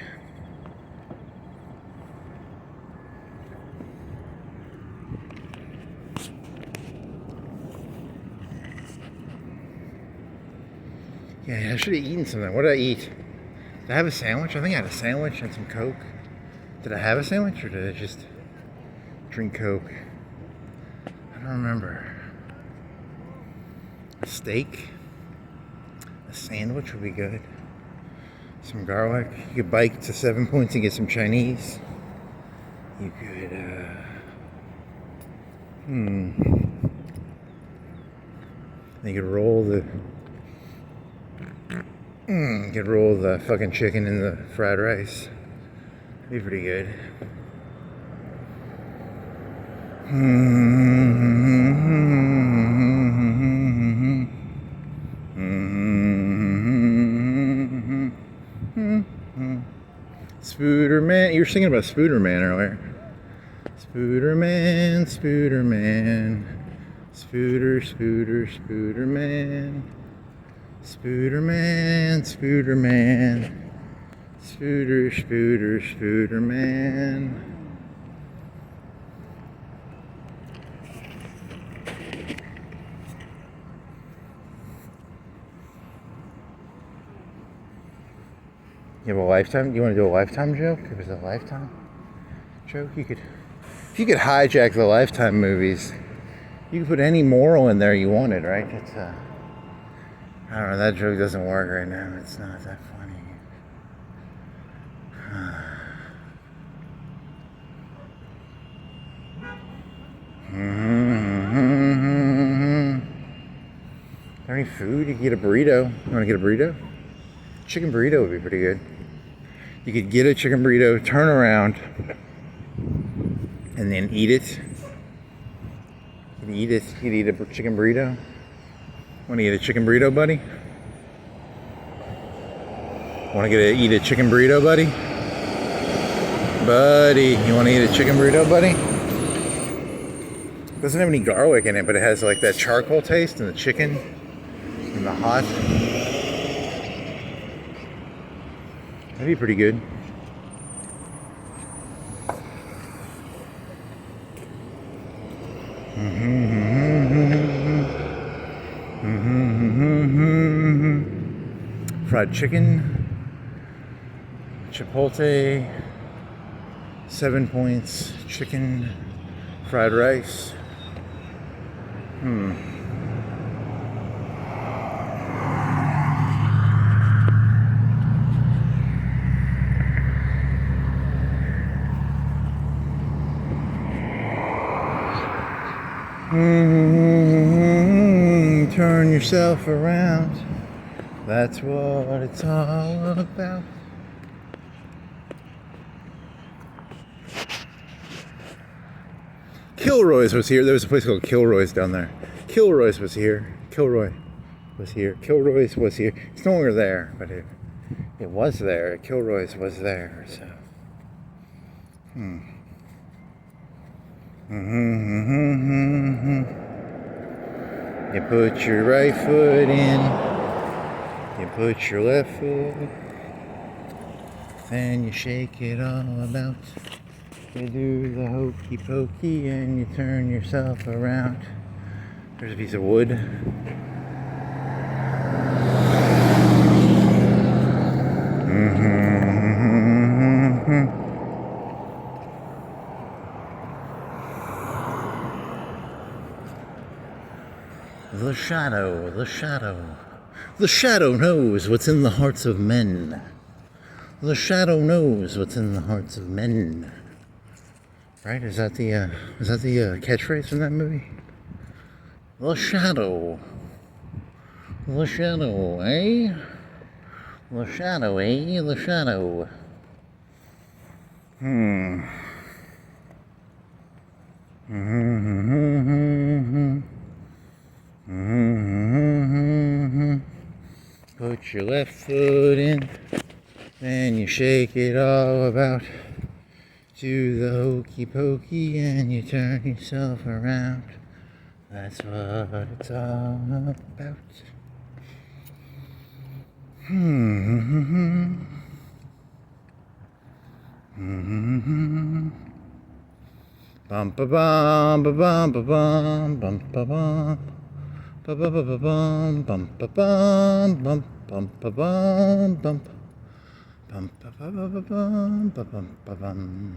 Yeah, I should have eaten something. What did I eat? Did I have a sandwich? I think I had a sandwich and some Coke. Did I have a sandwich, or did I just drink Coke? I don't remember. A steak? A sandwich would be good. Some garlic. You could bike to 7 Points and get some Chinese. You could, You could roll the... You could roll the fucking chicken in the fried rice. Be pretty good. Spooderman. You were singing about Spooderman earlier. Spooderman, Spooderman. Spooderman. Spooderman, Spooderman. Spooderman. You have a Lifetime? You want to do a Lifetime joke? If it's a Lifetime joke, if you could hijack the Lifetime movies, you could put any moral in there you wanted, right? It's I don't know, that joke doesn't work right now. It's not that funny. Is there any food? You could get a burrito. You want to get a burrito? Chicken burrito would be pretty good. You could get a chicken burrito, turn around, and then eat it. You can eat it. You can eat a chicken burrito. Want to get a chicken burrito, buddy? Want to eat a chicken burrito, buddy? Buddy, you want to eat a chicken burrito, buddy? It doesn't have any garlic in it, but it has like that charcoal taste and the chicken and the hot. That'd be pretty good. Fried chicken, chipotle, 7 points, chicken, fried rice. Turn yourself around. That's what it's all about. Kilroy's was here. There was a place called Kilroy's down there. Kilroy's was here. Kilroy was here. Kilroy's was here. It's no longer there, but it was there. Kilroy's was there. So. You put your right foot in. You put your left foot. Then you shake it all about. You do the hokey pokey and you turn yourself around. There's a piece of wood. The shadow, the shadow. The shadow knows what's in the hearts of men. The shadow knows what's in the hearts of men. Right? Is that the catchphrase from that movie? The shadow. The shadow, eh? The shadow, eh? The shadow. Put your left foot in, then you shake it all about. Do the hokey pokey and you turn yourself around. That's what it's all about. Bum ba bum ba bum ba bum bum ba bum ba ba ba ba bum bum ba bum bum bum ba bum bum bum ba ba ba ba bum ba bum ba bum.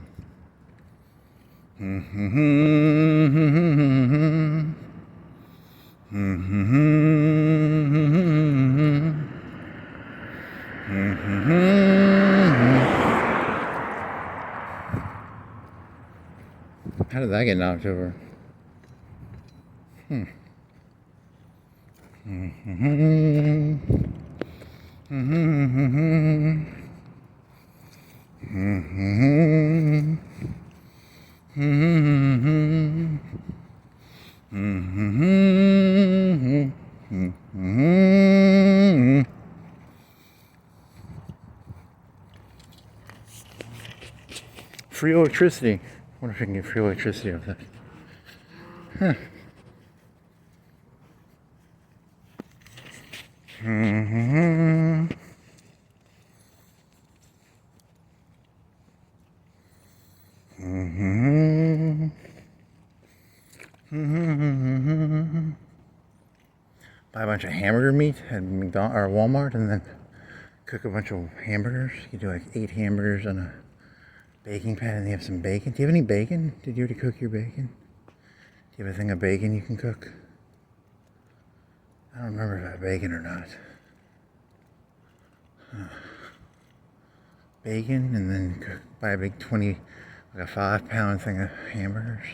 How did that get knocked over? Free electricity. I wonder if I can get free electricity off that. Buy a bunch of hamburger meat at McDonald's or Walmart and then cook a bunch of hamburgers. You do like 8 hamburgers on a baking pan and you have some bacon. Do you have any bacon? Did you already cook your bacon? Do you have a thing of bacon you can cook? I don't remember if I have bacon or not. Bacon and then buy a big 20, like a 5-pound thing of hamburgers.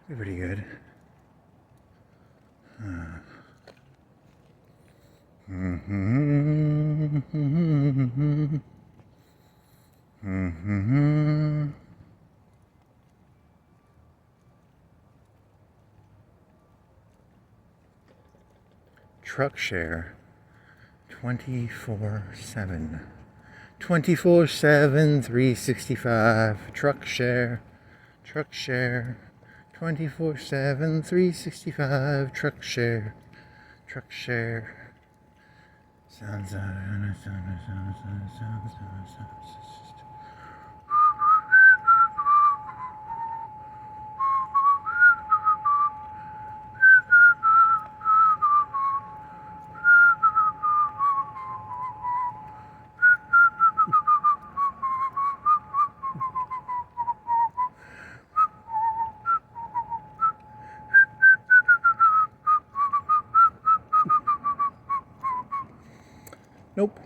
Be pretty good. Truck share 24/7. 24/7, 365. Truck share 24/7, 365. Truck share. Sounds. Nope.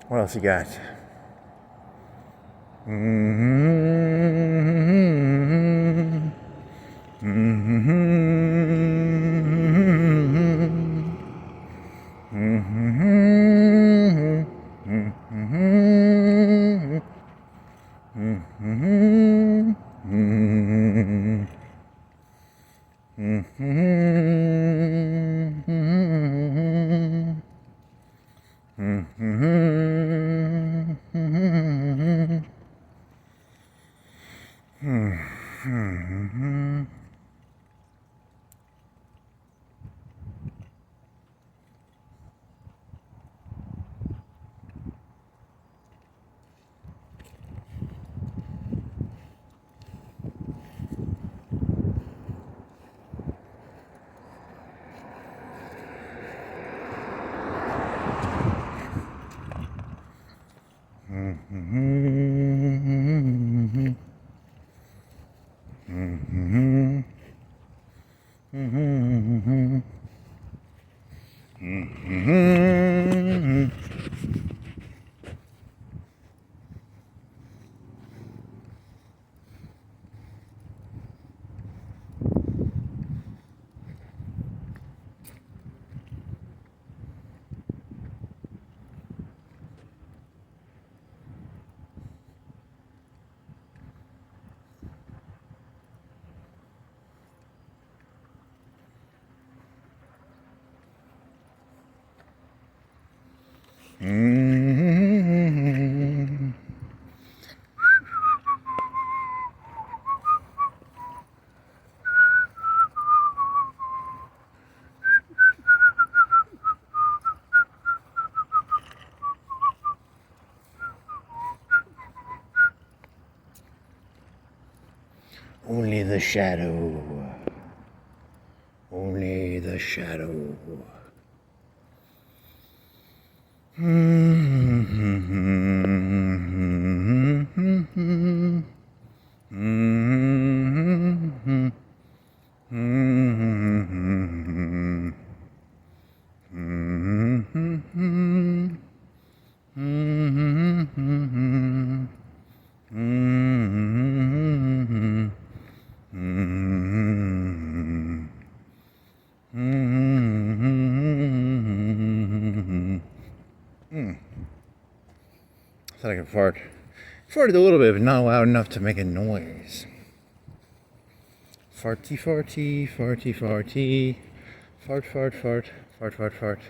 What else you got? Only the shadow. Only the shadow. I thought I could fart. Farted a little bit, but not loud enough to make a noise. Farty, farty, farty, farty. Fart, fart, fart. Fart, fart, fart.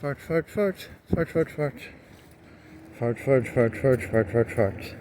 Fart, fart, fart. Fart, fart, fart. Fart, fart, fart, fart, fart, fart, fart.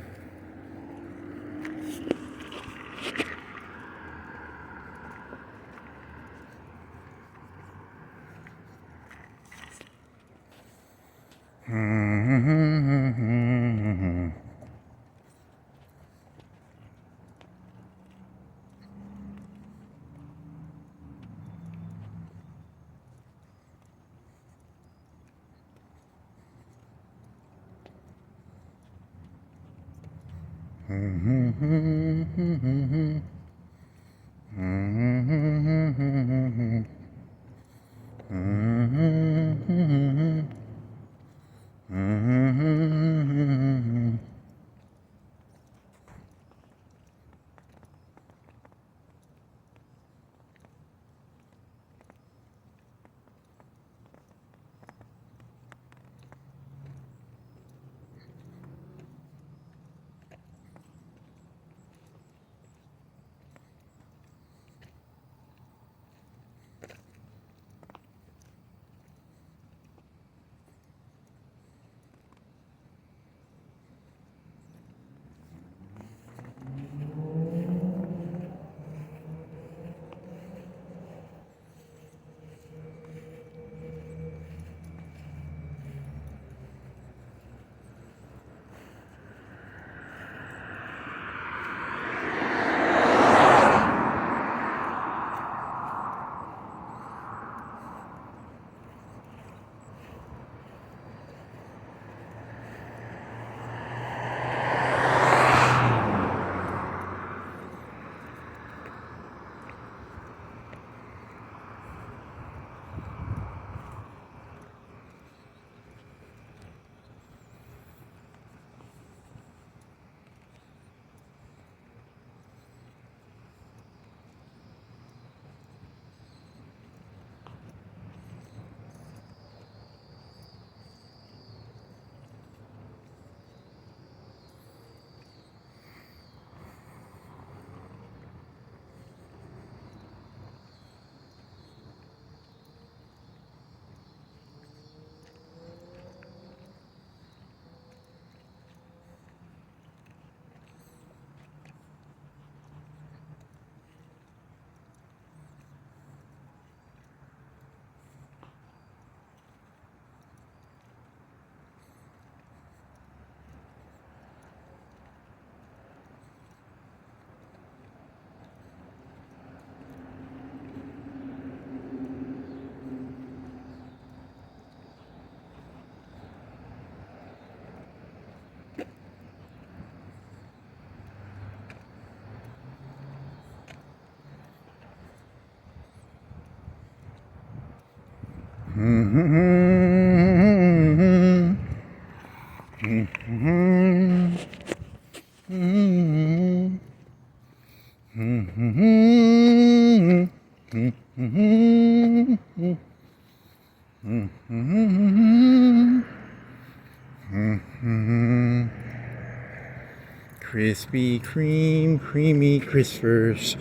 Krispy Kreme, creamy crispers.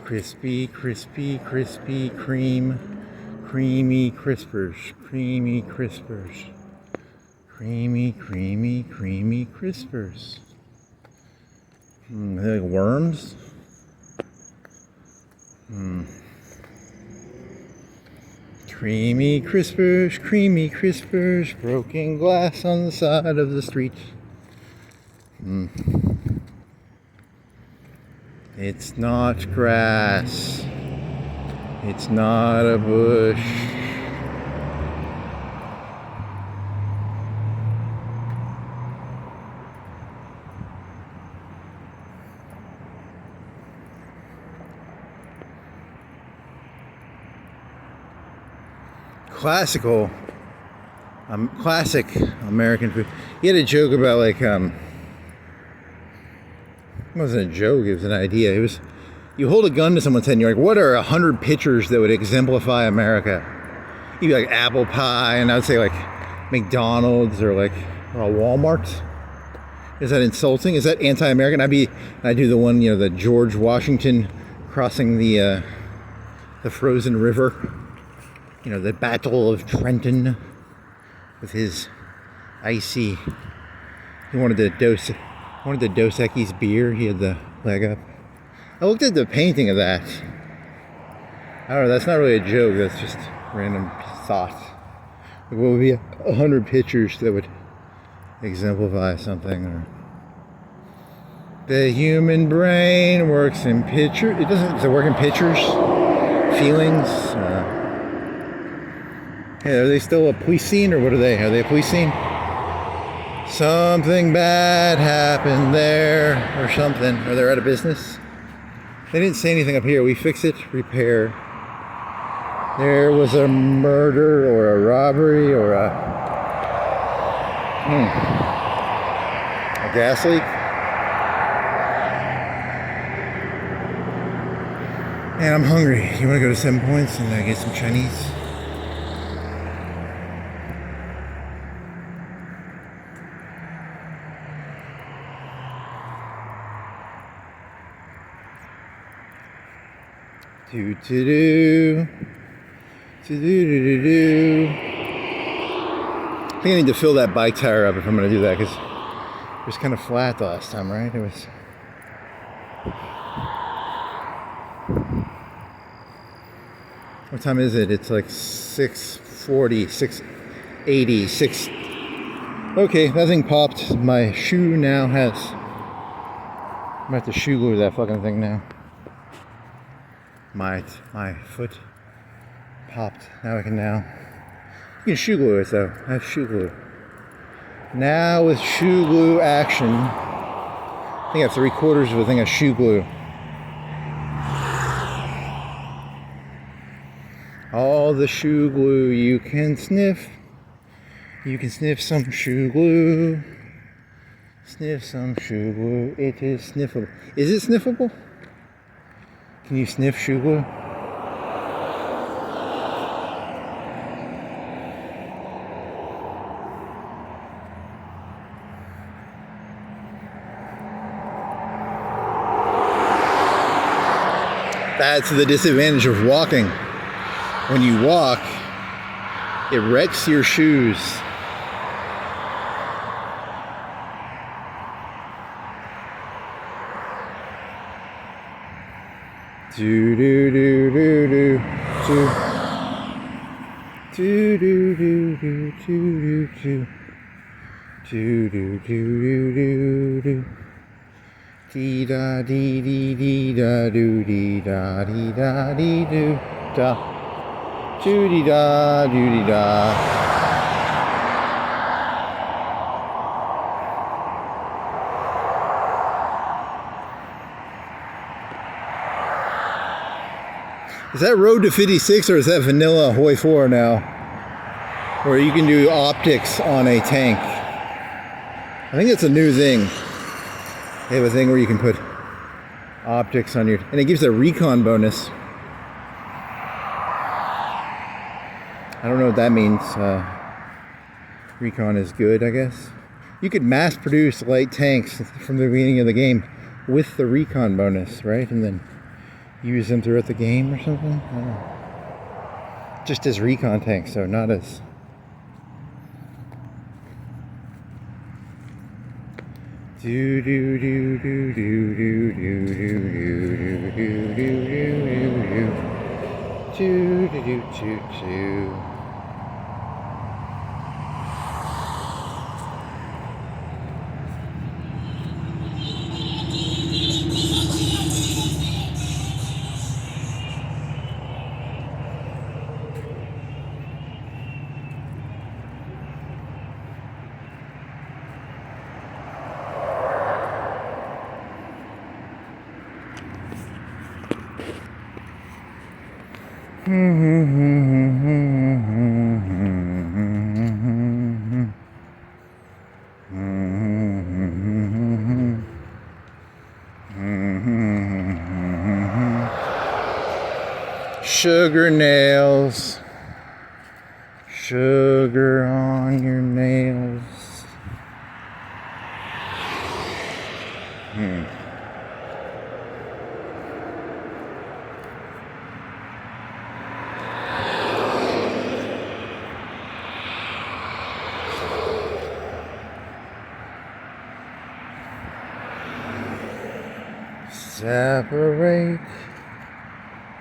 Crispy, crispy, crispy Kreme. Creamy crispers. Creamy crispers. Creamy, creamy, creamy crispers. Are they like worms? Creamy crispers, broken glass on the side of the street. It's not grass. It's not a bush. Classic American food. He had a joke about like it wasn't a joke, it was an idea. It was, you hold a gun to someone's head and you're like, what are 100 pictures that would exemplify America? You'd be like apple pie, and I would say like McDonald's or like Walmart. Is that insulting? Is that anti-American? I'd do the one, you know, the George Washington crossing the frozen river. You know, the Battle of Trenton with his icy. He wanted the Dos Equis beer. He had the leg up. I looked at the painting of that. I don't know. That's not really a joke. That's just random thought. What would be 100 pictures that would exemplify something? Or the human brain works in pictures. Does it work in pictures? Feelings. Hey, are they still a police scene, or what are they? Are they a police scene? Something bad happened there, or something. Or they're out of business. They didn't say anything up here. We fix it, repair. There was a murder, or a robbery, or a gas leak. Man, I'm hungry. You want to go to 7 Points and get some Chinese? Do do do do do do. I think I need to fill that bike tire up if I'm going to do that, because it was kind of flat the last time, right? It was. What time is it? It's like 6:40, 6:80, 6. Okay, that thing popped. My shoe now has. I'm going to have to shoe glue that fucking thing now. My foot popped. Now I can You can shoe glue it though. I have shoe glue. Now with shoe glue action. I think I have 3/4 of a thing of shoe glue. All the shoe glue you can sniff. You can sniff some shoe glue. Sniff some shoe glue. It is sniffable. Is it sniffable? Can you sniff shoe glue? That's the disadvantage of walking. When you walk, it wrecks your shoes. Do do do do do do do do do do do do do do do do do dee da dee dee dee da do dee da dee da dee do da doo dee da doo dee da. Is that Road to 56 or is that Vanilla Hoi 4 now? Or you can do optics on a tank. I think it's a new thing. They have a thing where you can put optics on your, and it gives a recon bonus. I don't know what that means. Recon is good, I guess. You could mass produce light tanks from the beginning of the game with the recon bonus, right? And then use them throughout the game or something. I don't know. Just as recon tanks, so not as. Do do do do do do do do do do do do do do do. Sugar nails, sugar on your nails. Separate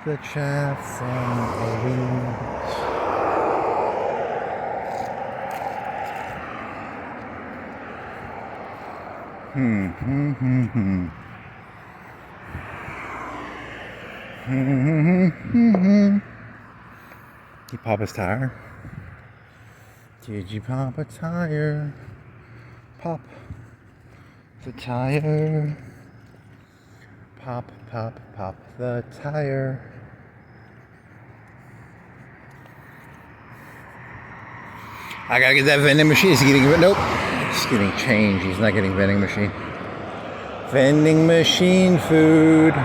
the chaff from the weeds. You pop his tire? Did you pop a tire? Pop the tire. Pop, pop, pop the tire. I gotta get that vending machine. Is he getting it? Nope. He's getting change. He's not getting vending machine. Vending machine food.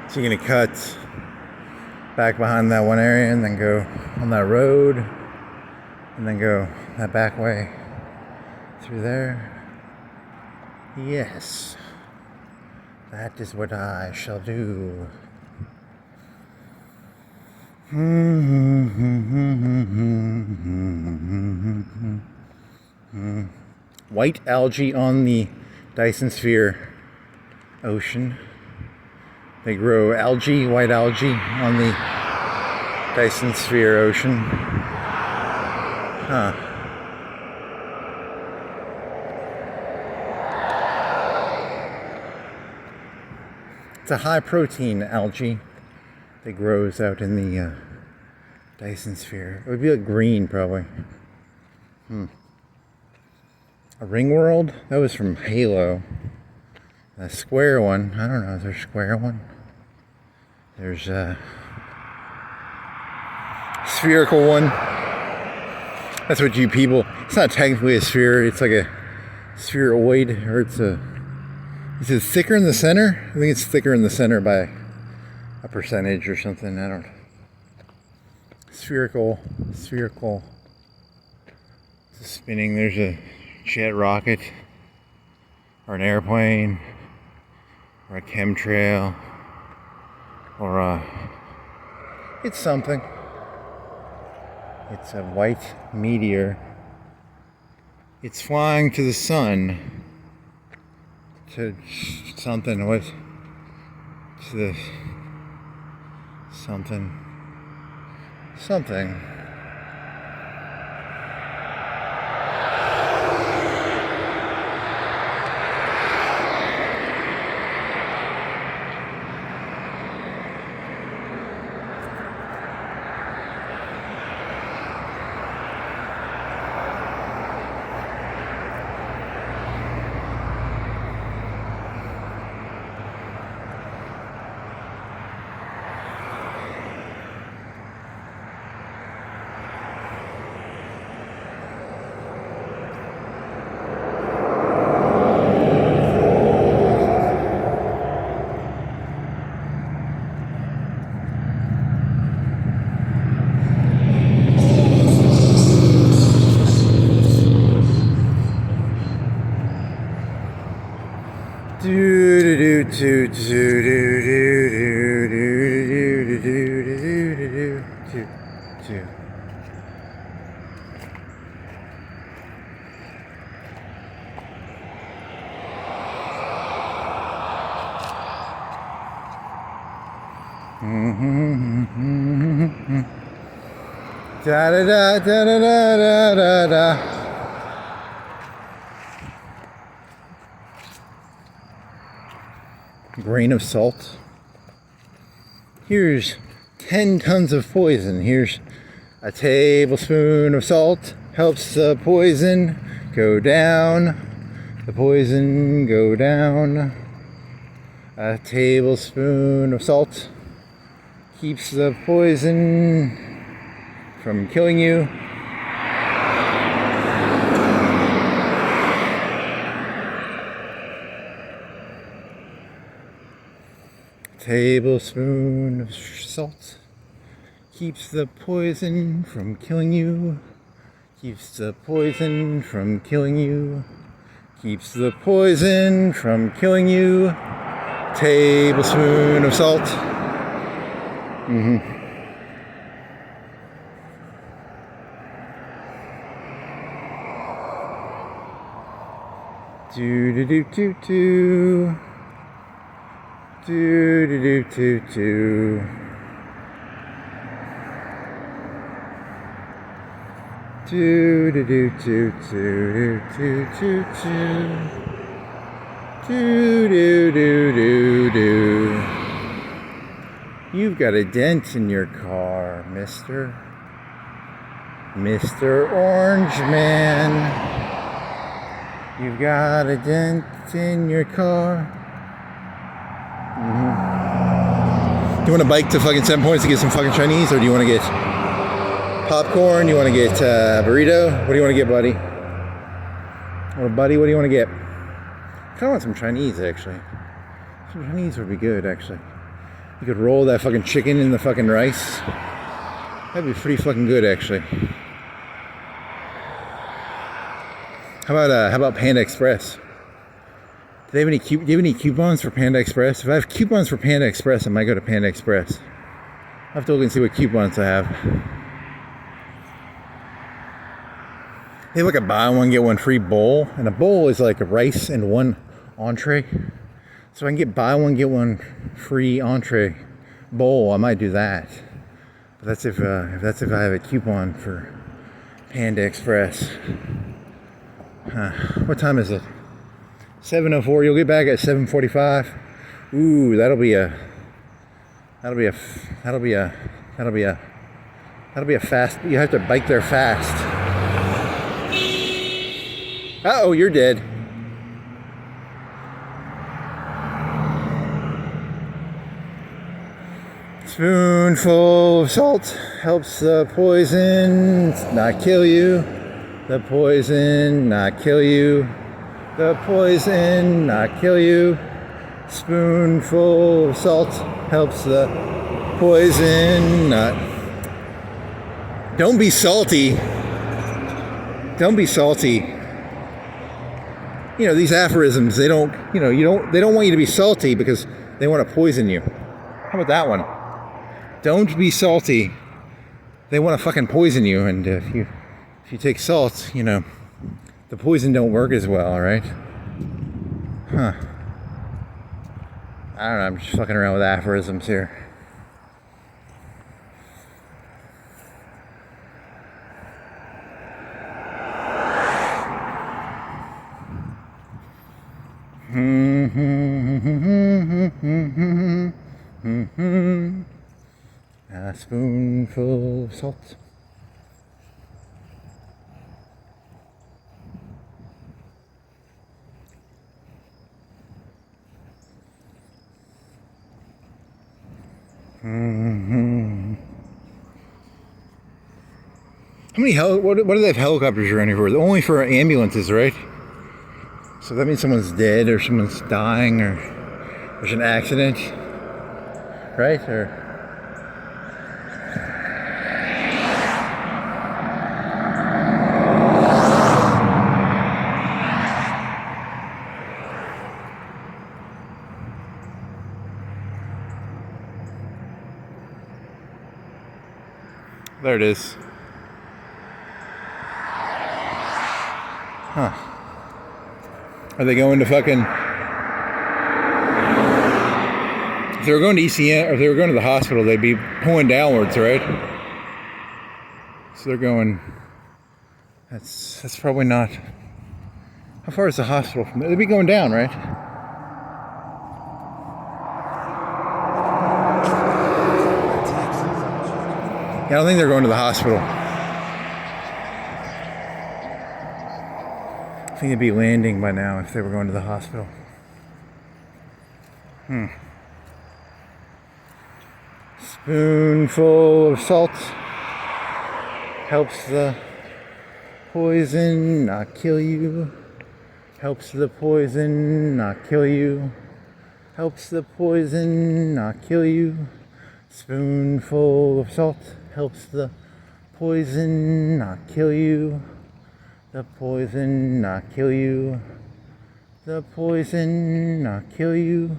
So you're gonna cut back behind that one area and then go on that road and then go that back way through there. Yes, that is what I shall do. White algae on the Dyson Sphere ocean. They grow algae, white algae, on the Dyson Sphere ocean. Huh. It's a high protein algae that grows out in the Dyson Sphere. It would be like green, probably. A ring world? That was from Halo. A square one. I don't know. Is there a square one? There's a spherical one. That's what you people. It's not technically a sphere. It's like a spheroid, or it's a. Is it thicker in the center? I think it's thicker in the center by a percentage or something. I don't. Spherical. It's spinning. There's a jet rocket, or an airplane, or a chemtrail, or a. It's something. It's a white meteor. It's flying to the sun. To something. What? To the. Something. Something. Do do do do do do do do do do do. Da da da da da da da da. Grain of salt. Here's 10 tons of poison. Here's a tablespoon of salt. Helps the poison go down. The poison go down. A tablespoon of salt keeps the poison from killing you. Tablespoon of salt keeps the poison from killing you. Keeps the poison from killing you. Keeps the poison from killing you. Tablespoon of salt. Do do do do do. Do do do do do. Do do do do do do do do. Do do do do do. You've got a dent in your car, Mr. Orange Man. You've got a dent in your car. Do you want to bike to fucking 7 Points to get some fucking Chinese, or do you want to get popcorn? You want to get burrito? What do you want to get, buddy? Or buddy, what do you want to get? I kind of want some Chinese, actually. Some Chinese would be good, actually. You could roll that fucking chicken in the fucking rice. That'd be pretty fucking good, actually. How about Panda Express? Do you have any coupons for Panda Express? If I have coupons for Panda Express, I might go to Panda Express. I'll have to look and see what coupons I have. They have like a buy one, get one free bowl. And a bowl is like a rice and one entree. So I can get buy one, get one free entree bowl. I might do that. But that's if I have a coupon for Panda Express. What time is it? 7:04. You'll get back at 7:45. Ooh, that'll be a fast. You have to bike there fast. Uh-oh, you're dead. Spoonful of salt helps the poison not kill you. The poison not kill you. The poison not kill you. Spoonful of salt helps the poison not. Don't be salty. Don't be salty. You know, these aphorisms, they don't want you to be salty because they want to poison you. How about that one? Don't be salty. They want to fucking poison you, and if you take salt, you know, the poison don't work as well, right? Huh. I don't know, I'm just fucking around with aphorisms here. A spoonful of salt. How many what do they have helicopters around here for? Only for ambulances, right? So that means someone's dead or someone's dying or there's an accident, right? Or There it is. Huh. Are they going to fucking... If they were going to ECM, or if they were going to the hospital, they'd be pulling downwards, right? So they're going... That's probably not... How far is the hospital from there? They'd be going down, right? Yeah, I don't think they're going to the hospital. I think they'd be landing by now if they were going to the hospital. Spoonful of salt helps the poison not kill you. Helps the poison not kill you. Helps the poison not kill you. Spoonful of salt helps the poison not kill you. The poison not kill you. The poison not kill you.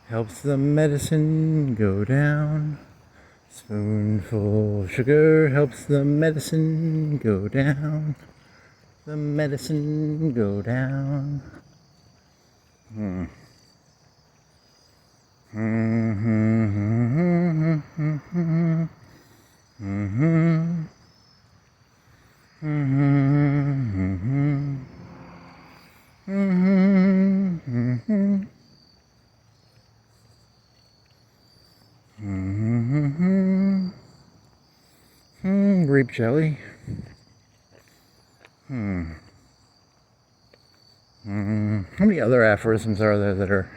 Helps the medicine go down. Spoonful of sugar helps the medicine go down. The medicine go down. Grape jelly. How many other aphorisms are there that are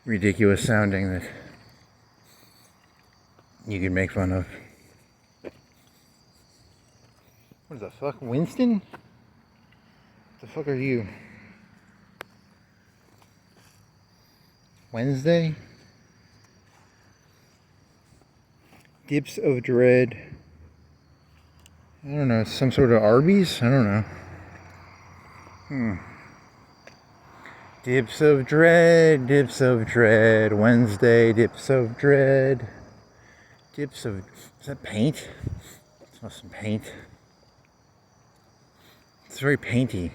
ridiculous sounding that you could make fun of? What the fuck? Winston? What the fuck are you? Wednesday? Dips of dread. I don't know, some sort of Arby's? I don't know. Dips of dread, Wednesday, dips of dread. Dips of, is that paint? It smells some paint. It's very painty.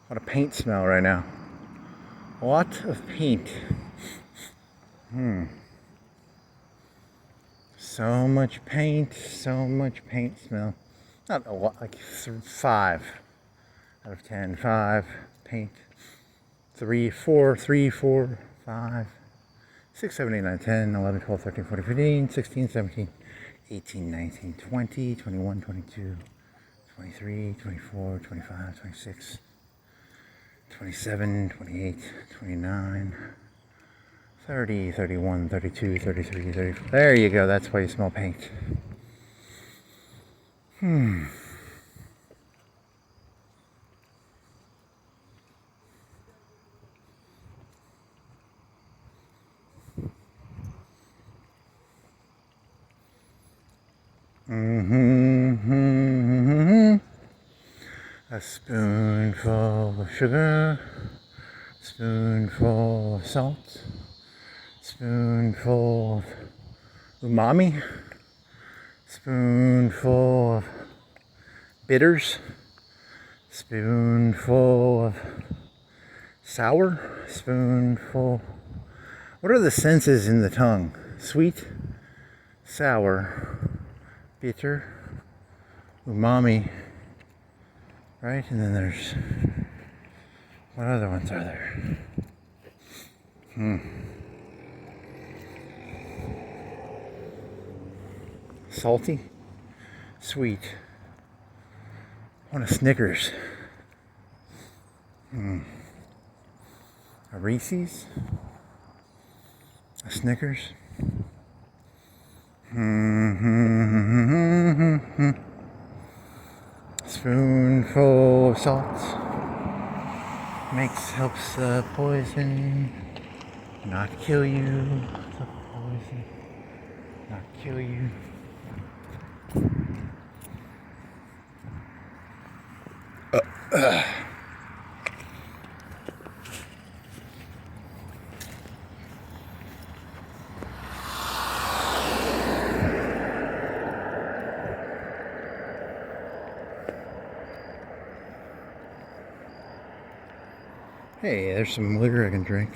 A lot of paint smell right now. A lot of paint. So much paint smell. Not a lot, like 5 out of 10. 5, paint. 3, 4, 5, 6, 7, 8, 9, 10, 11, 12, 13, 14, 15, 16, 17, 18, 19, 20, 21, 22, 23, 24, 25, 26, 27, 28, 29, 30, 31, 32, 33, 34. There you go. That's why you smell paint. A spoonful of sugar, spoonful of salt, spoonful of umami, spoonful of bitters, spoonful of sour, spoonful. What are the senses in the tongue? Sweet, sour, bitter, umami, right? And then there's, what other ones are there? Salty, sweet. I want a Snickers. A Reese's, a Snickers. Spoonful of salt helps the poison Not kill you. The poison. Not kill you. Hey, there's some liquor I can drink.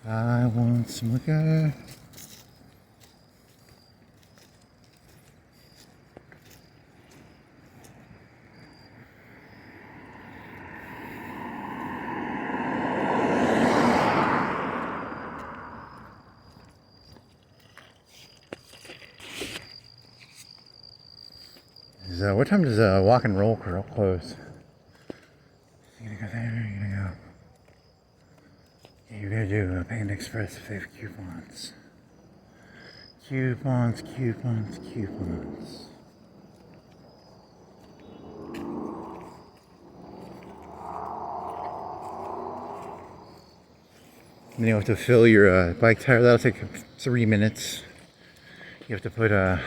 I want some liquor. What time does Walk and Roll close? You gonna go there? You're gonna go. You're gonna do a Panda Express if they have coupons. Coupons, coupons, coupons. And you have to fill your bike tire. That'll take 3 minutes. You have to put the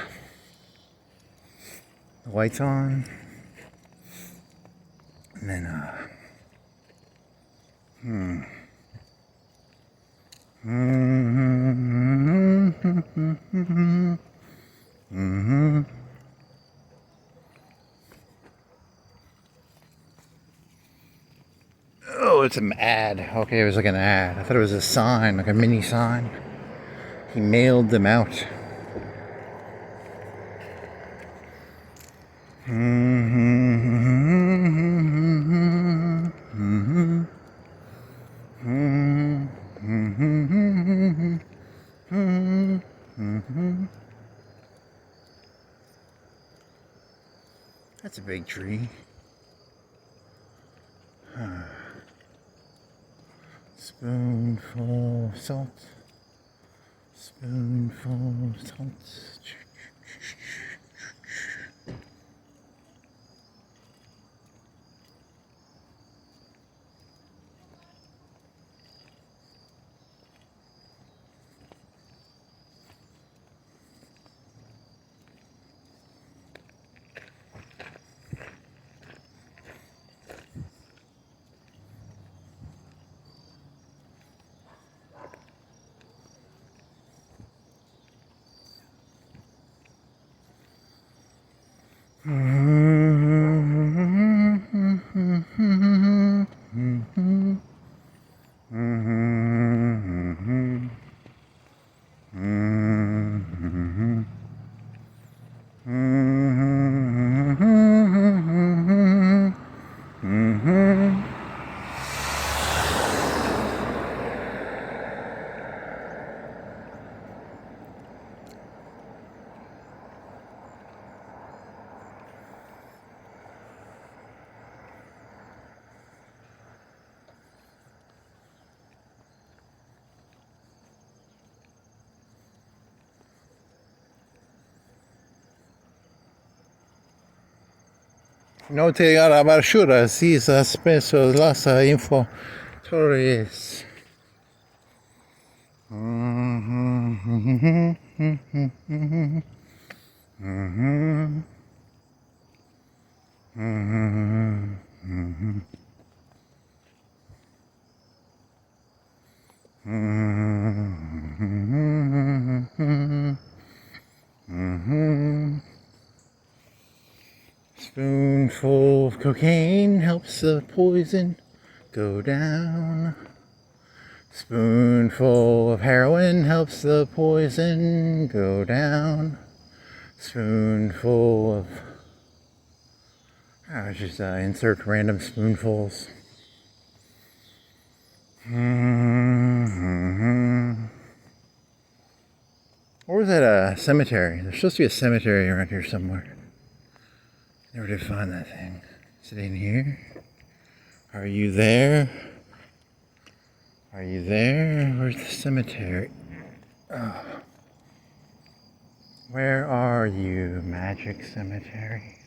lights on. And then, Oh, it's an ad. Okay, it was like an ad. I thought it was a sign, like a mini sign. He mailed them out. That's a big tree. Spoonful of salt. Spoonful of salt. No te la basura si sa spesso las informatorias. Spoonful of cocaine helps the poison go down. Spoonful of heroin helps the poison go down. Spoonful of... I just insert random spoonfuls. Or was that a cemetery? There's supposed to be a cemetery around here somewhere. Never did find that thing. Is it in here? Are you there? Are you there? Where's the cemetery? Oh. Where are you, magic cemetery?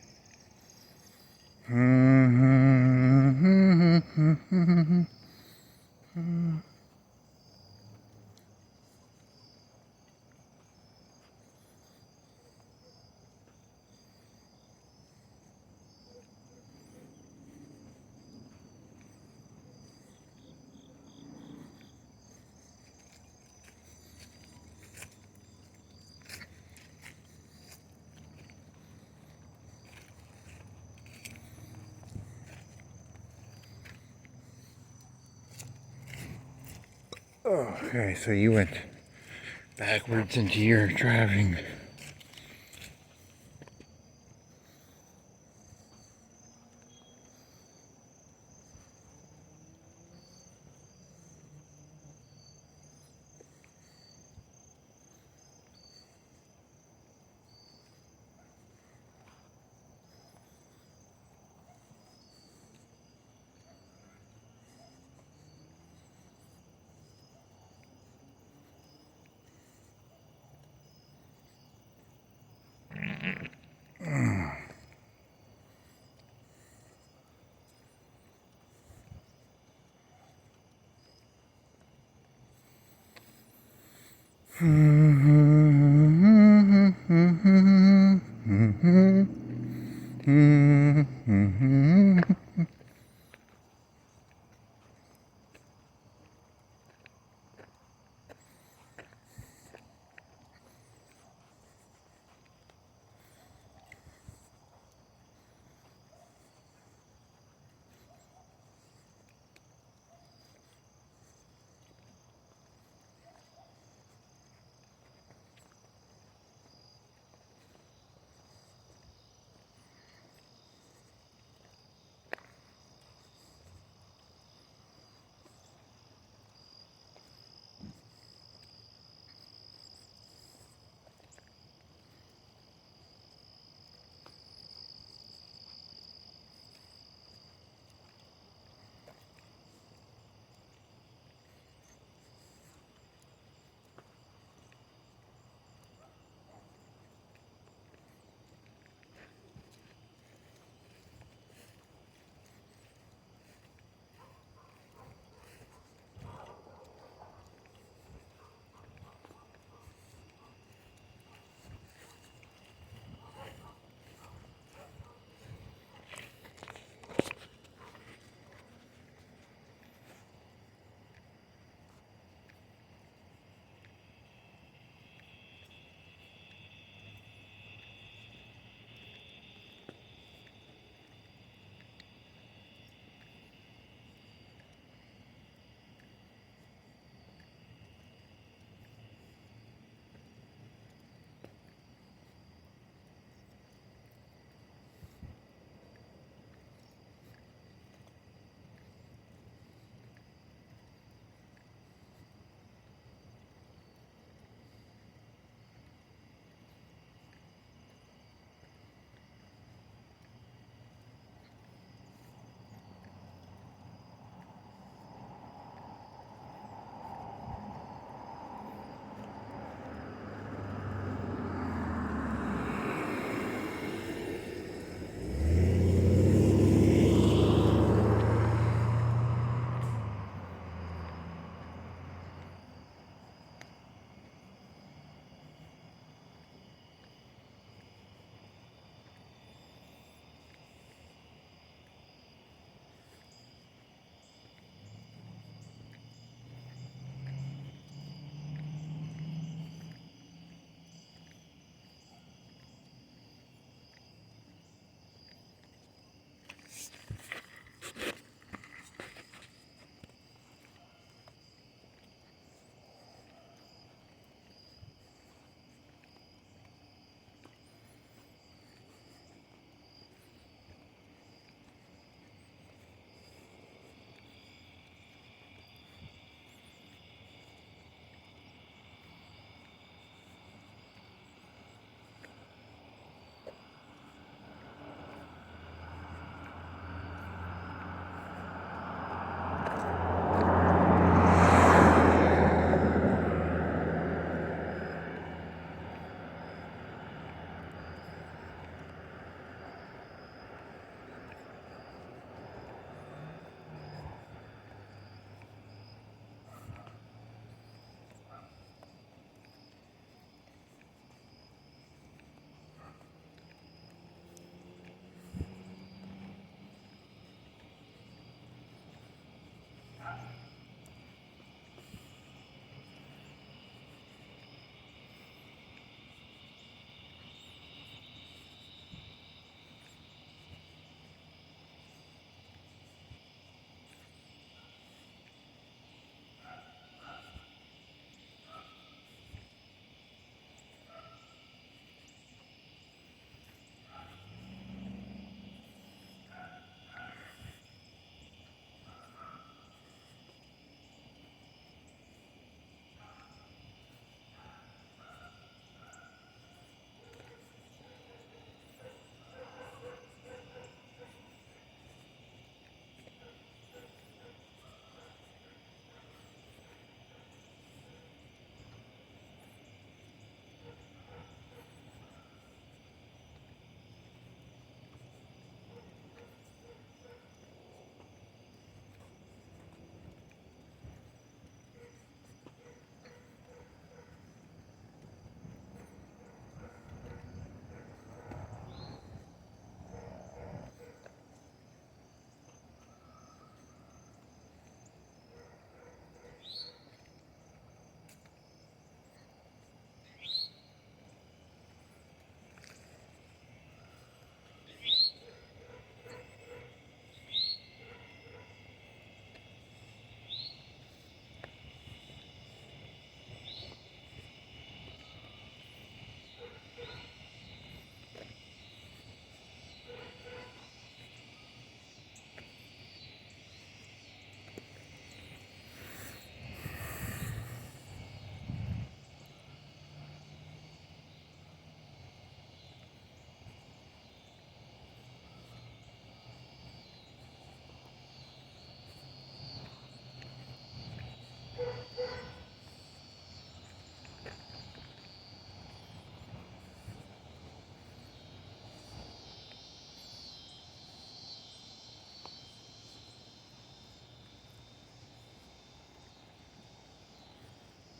Okay, so you went backwards into your driving.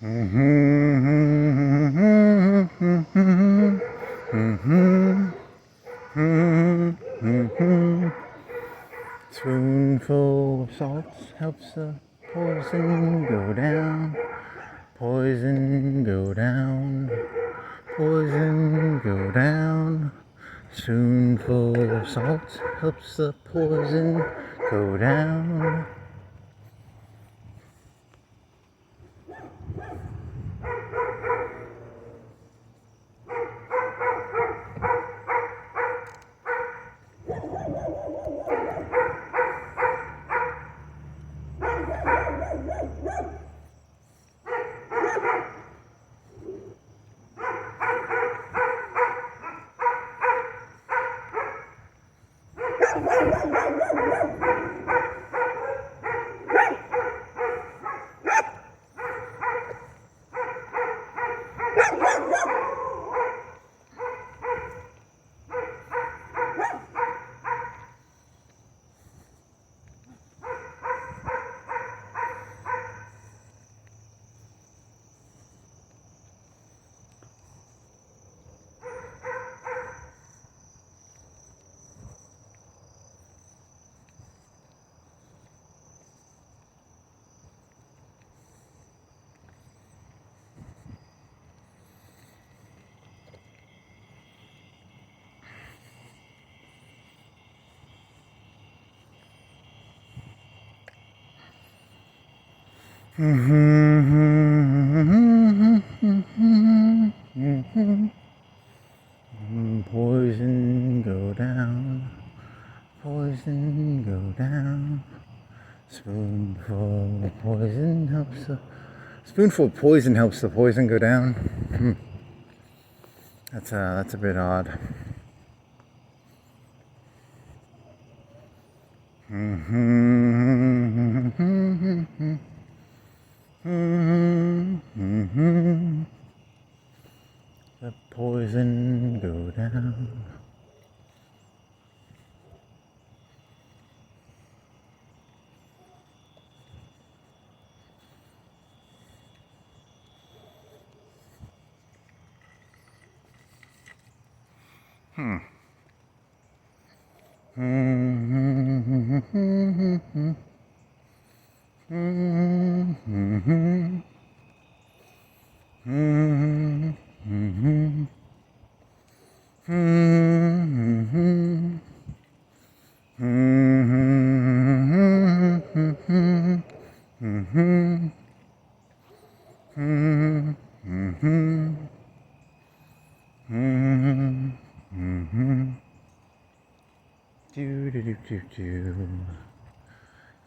Spoonful of salt helps the poison go down. Poison go down. Poison go down. Spoonful of salt helps the poison go down. Poison go down, poison go down. Spoonful of poison helps the poison go down. That's a bit odd. The poison go down.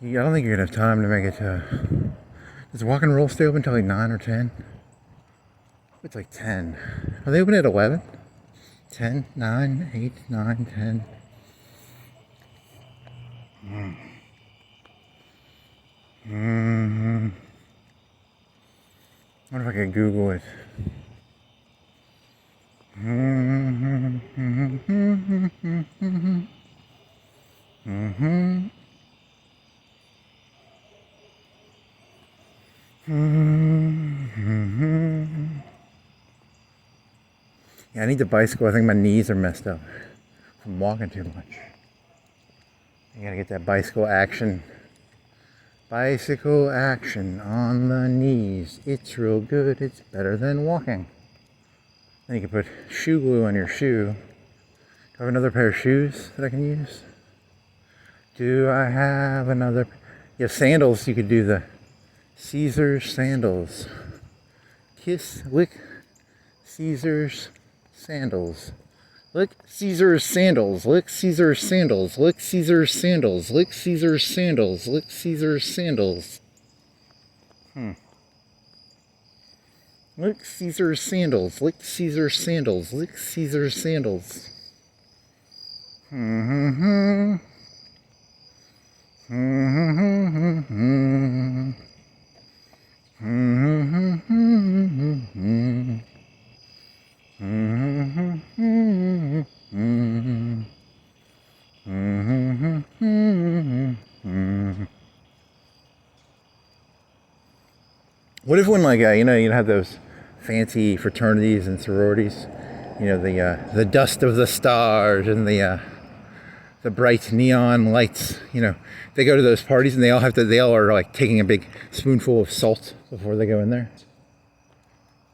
I don't think you're gonna have time to make it to. Does Rock and Roll stay open until like 9 or 10? It's like 10. Are they open at 11? 10, 9, 8, 9, 10. I wonder if I could Google it. Yeah, I need the bicycle. I think my knees are messed up from walking too much. I gotta get that bicycle action. Bicycle action on the knees. It's real good. It's better than walking. Then you can put shoe glue on your shoe. Do I have another pair of shoes that I can use? Do I have another? Yeah, sandals. You could do the Caesar's sandals. Kiss, lick, Caesar's sandals. Lick Caesar's sandals. Lick Caesar's sandals. Lick Caesar's sandals. Lick Caesar's sandals. Lick Caesar's sandals. Lick Caesar's sandals. Lick Caesar's sandals. Lick Caesar's sandals. What if when, like, you have those fancy fraternities and sororities, the dust of the stars and the bright neon lights, they go to those parties and they all are like taking a big spoonful of salt before they go in there.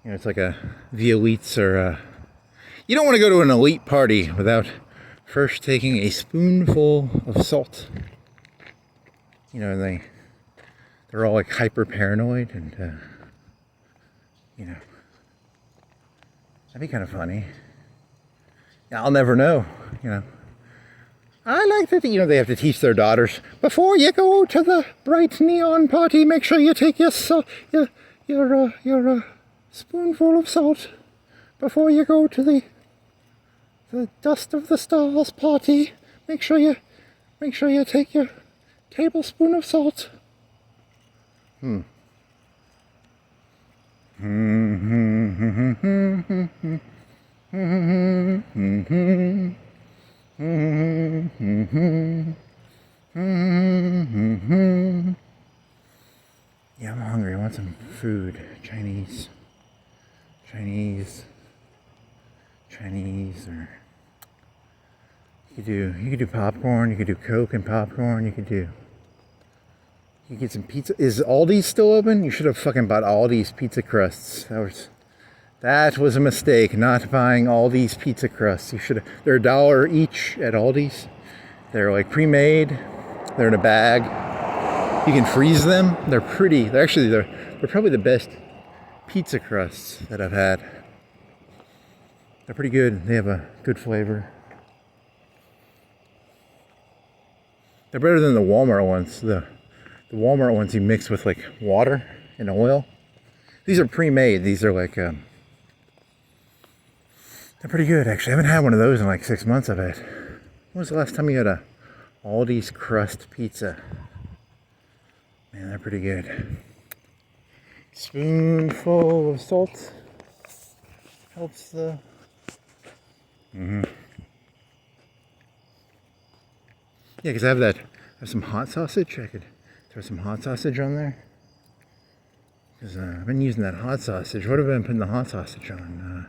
It's like a the elites or you don't want to go to an elite party without first taking a spoonful of salt. And they're all like hyper paranoid and that'd be kind of funny. I'll never know, I like that, they have to teach their daughters, before you go to the bright neon party, make sure you take your spoonful of salt before you go to the dust of the stars party. Make sure you take your tablespoon of salt. Yeah, I'm hungry. I want some food. Chinese, or you could do popcorn. You could do Coke and popcorn. You could get some pizza. Is Aldi's still open? You should have fucking bought Aldi's pizza crusts. That was a mistake, not buying Aldi's pizza crusts. They're $1 each at Aldi's. They're like pre-made. They're in a bag. You can freeze them. They're pretty. They're probably the best pizza crusts that I've had. They're pretty good. They have a good flavor. They're better than the Walmart ones. The Walmart ones you mix with like water and oil. These are pre-made. These are like they're pretty good, actually. I haven't had one of those in like 6 months, I bet. When was the last time you had a Aldi's crust pizza? Man, they're pretty good. Spoonful of salt helps the... Yeah, because I have some hot sausage. I could throw some hot sausage on there. Because I've been using that hot sausage. What have I been putting the hot sausage on?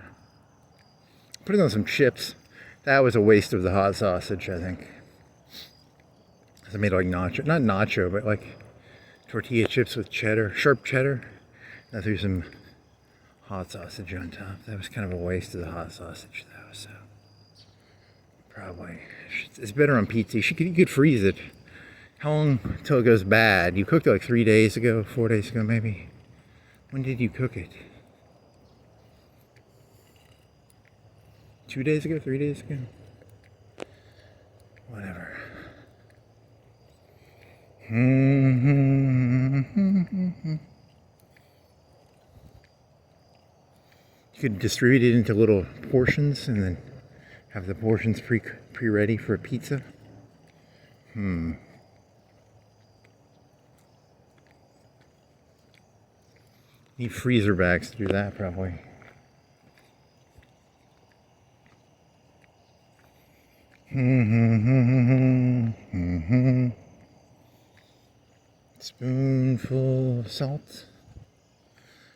Putting on some chips. That was a waste of the hot sausage, I think. Because I made like not nacho, but like tortilla chips with cheddar, sharp cheddar. And I threw some hot sausage on top. That was kind of a waste of the hot sausage, though. So probably it's better on pizza. You could freeze it. How long until it goes bad? You cooked it like 3 days ago, 4 days ago, maybe. When did you cook it? 2 days ago? 3 days ago? Whatever. You could distribute it into little portions and then have the portions pre-ready for a pizza. Need freezer bags to do that, probably. Spoonful of salt.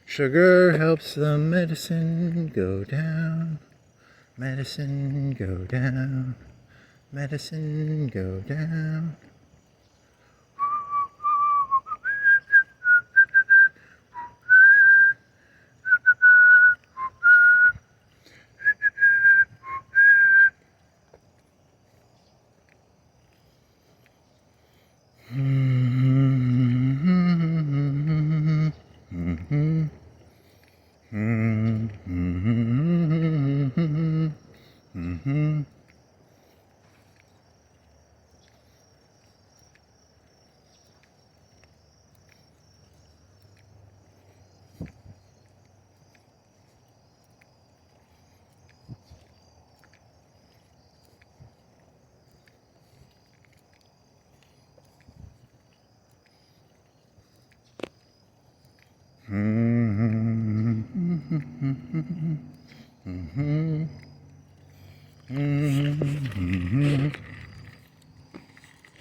Sugar helps the medicine go down. Medicine go down. Medicine go down.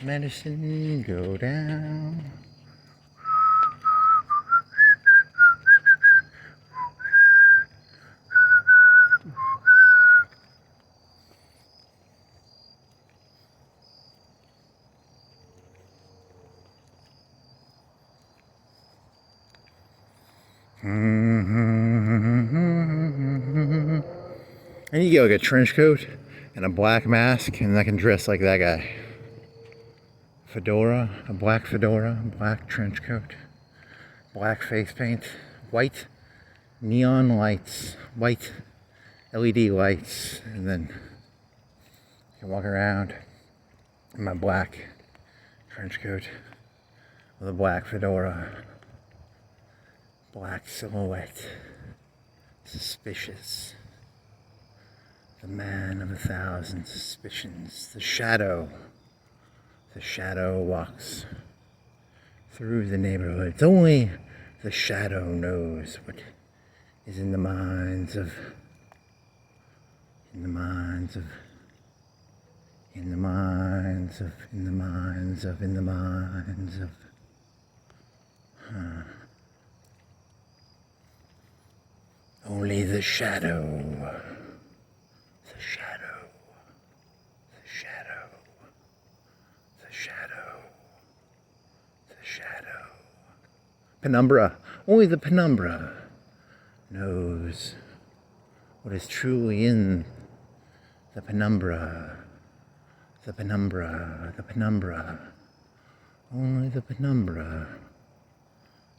Medicine go down. I need to get like a trench coat and a black mask, and I can dress like that guy. Fedora, a black fedora, black trench coat, black face paint, white neon lights, white LED lights, and then I can walk around in my black trench coat with a black fedora, black silhouette, suspicious. The man of 1,000 suspicions, the shadow walks through the neighborhoods. Only the shadow knows what is in the minds of only the shadow. Penumbra. Only the penumbra knows what is truly in the penumbra. The penumbra. Only the penumbra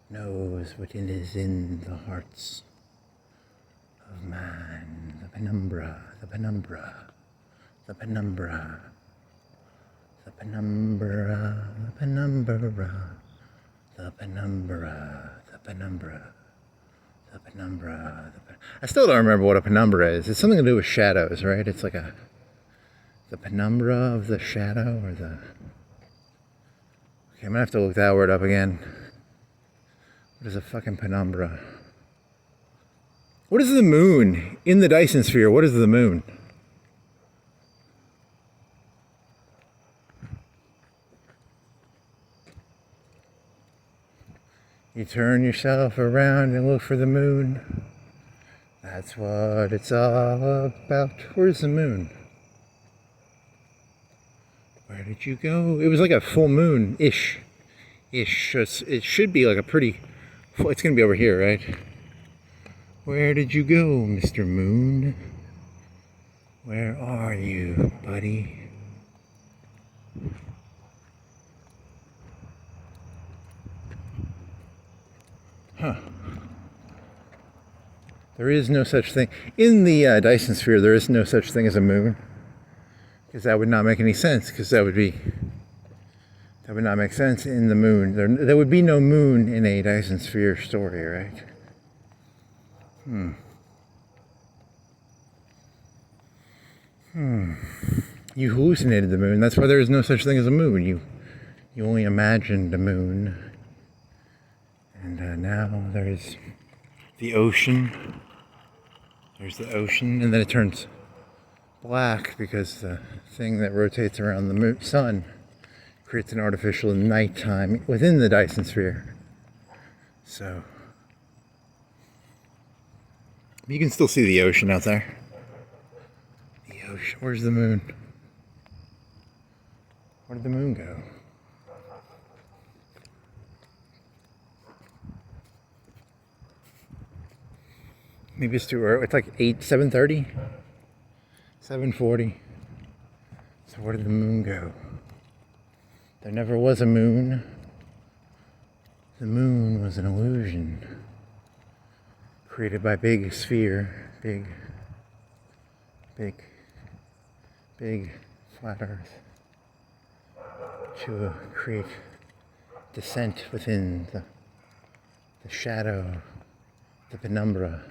knows what is in the hearts of man. The penumbra. The penumbra. The penumbra. The penumbra. The penumbra. The penumbra, the penumbra, the penumbra. I still don't remember what a penumbra is. It's something to do with shadows, right? It's like the penumbra of the shadow, or the... Okay, I'm gonna have to look that word up again. What is a fucking penumbra? What is the moon? In the Dyson sphere, what is the moon? You turn yourself around and look for the moon. That's what it's all about. Where's the moon? Where did you go? It was like a full moon-ish. It should be like a pretty... It's going to be over here, right? Where did you go, Mr. Moon? Where are you, buddy? Huh. There is no such thing. In the Dyson sphere, there is no such thing as a moon. Because that would not make any sense. Because that would not make sense in the moon. There would be no moon in a Dyson sphere story, right? You hallucinated the moon. That's why there is no such thing as a moon. You only imagined a moon. And now there's the ocean. There's the ocean, and then it turns black because the thing that rotates around the sun creates an artificial nighttime within the Dyson sphere. So you can still see the ocean out there. The ocean. Where's the moon? Where did the moon go? Maybe it's too early. It's like 7:30? 7:40. So where did the moon go? There never was a moon. The moon was an illusion created by big sphere, big flat earth to create descent within the shadow, the penumbra.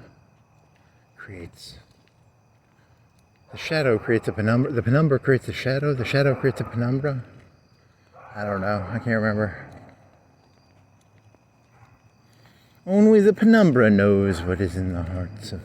The shadow creates a penumbra. The penumbra creates the shadow creates a penumbra. I don't know. I can't remember. Only the penumbra knows what is in the hearts of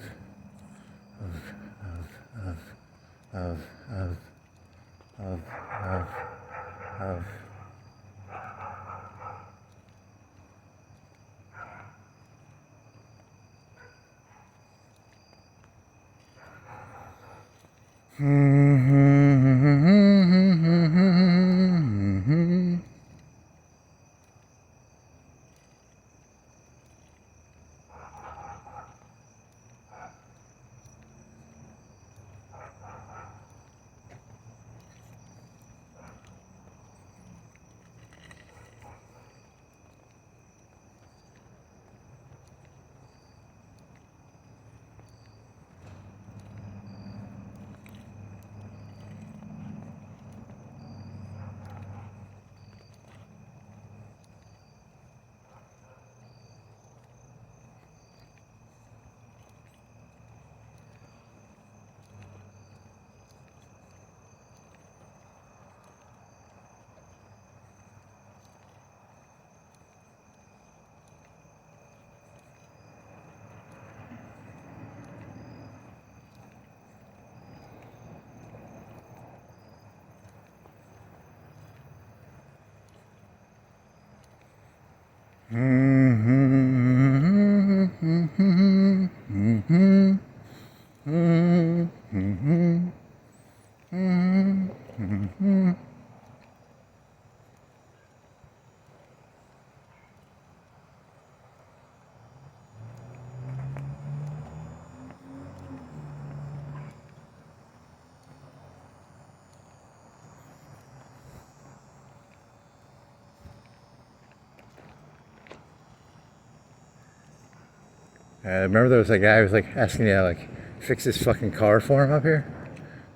Remember there was a guy who was like asking you to like fix his fucking car for him up here?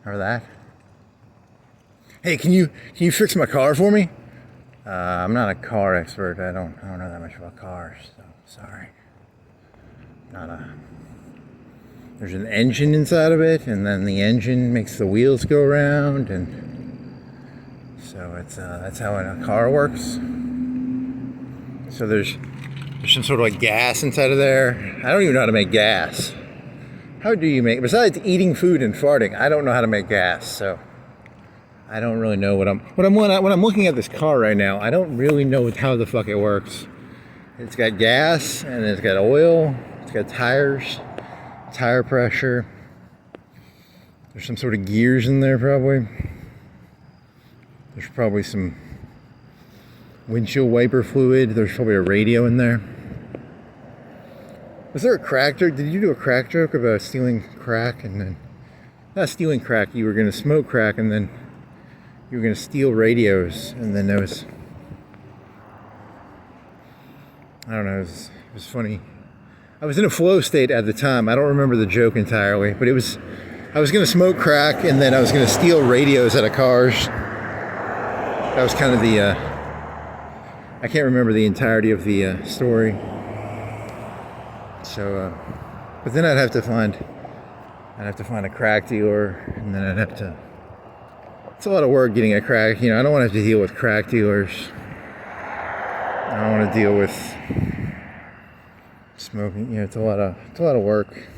Remember that? Hey, can you fix my car for me? I'm not a car expert. I don't know that much about cars, so sorry. There's an engine inside of it, and then the engine makes the wheels go around, and so it's that's how a car works. So there's some sort of like gas inside of there. I don't even know how to make gas. How do you make, besides eating food and farting, I don't know how to make gas, so I don't really know when I'm looking at this car right now, I don't really know how the fuck it works. It's got gas, and it's got oil, it's got tires, tire pressure. There's some sort of gears in there probably. There's probably some windshield wiper fluid. There's probably a radio in there. Was there a crack joke? Did you do a crack joke about stealing crack and then, not stealing crack, you were going to smoke crack and then you were going to steal radios, and then there was, I don't know, it was funny. I was in a flow state at the time. I don't remember the joke entirely, but I was going to smoke crack and then I was going to steal radios out of cars. That was kind of the, I can't remember the entirety of the story. So, but then I'd have to find a crack dealer, and then I'd have to, it's a lot of work getting a crack, you know, I don't want to have to deal with crack dealers. I don't want to deal with smoking, you know, it's a lot of work.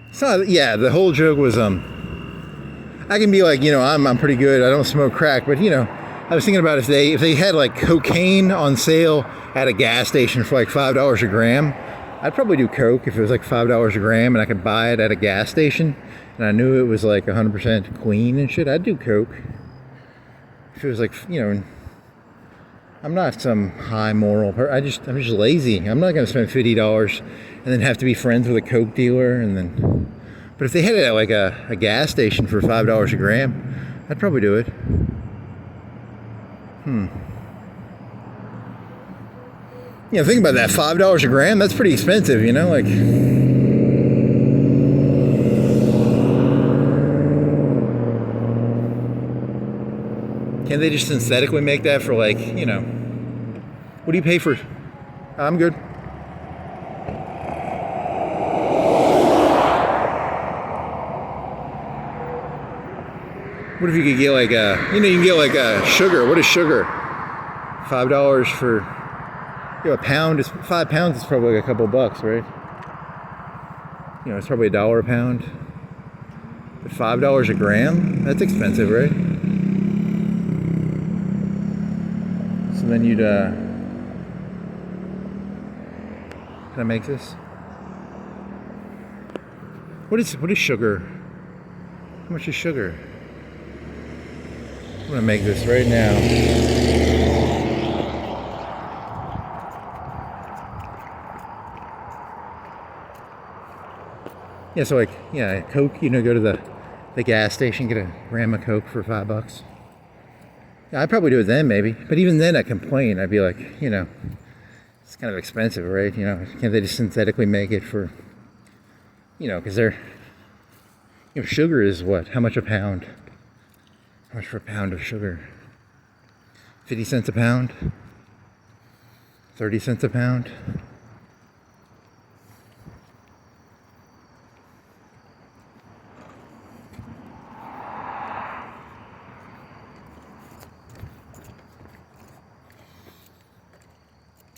It's not, yeah, the whole joke was, I can be like, you know, I'm pretty good, I don't smoke crack, but you know, I was thinking about if they had like cocaine on sale at a gas station for like $5 a gram, I'd probably do coke if it was like $5 a gram and I could buy it at a gas station and I knew it was like 100% clean and shit. I'd do coke. If it was like, you know, I'm not some high moral person. I'm just lazy. I'm not going to spend $50 and then have to be friends with a coke dealer and then. But if they had it at like a gas station for $5 a gram, I'd probably do it. You know, think about that, $5 a gram, that's pretty expensive, you know, like. Can't they just synthetically make that for like, you know, what do you pay for? I'm good. What if you could get like you know, you can get like sugar. What is sugar? $5 for, you know, a pound is, 5 pounds is probably like a couple bucks, right? You know, it's probably $1 a pound. But $5 a gram? That's expensive, right? So then you'd, can I make this? What is sugar? How much is sugar? I'm gonna make this right now. Yeah, so like, yeah, Coke, you know, go to the gas station, get a gram of Coke for $5. Yeah, I'd probably do it then, maybe. But even then, I complain. I'd be like, you know, it's kind of expensive, right? You know, can't they just synthetically make it for, you know, because they're, you know, sugar is what? How much a pound? How much for a pound of sugar? 50 cents a pound? 30 cents a pound?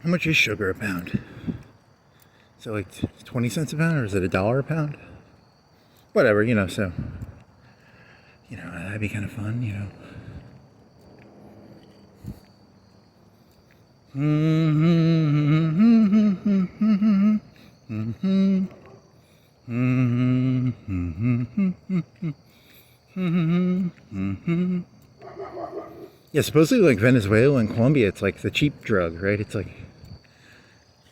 How much is sugar a pound? So like 20 cents a pound, or is it $1 a pound? Whatever, you know, so, you know, that'd be kind of fun, you know. Yeah, supposedly like Venezuela and Colombia, it's like the cheap drug, right? It's like,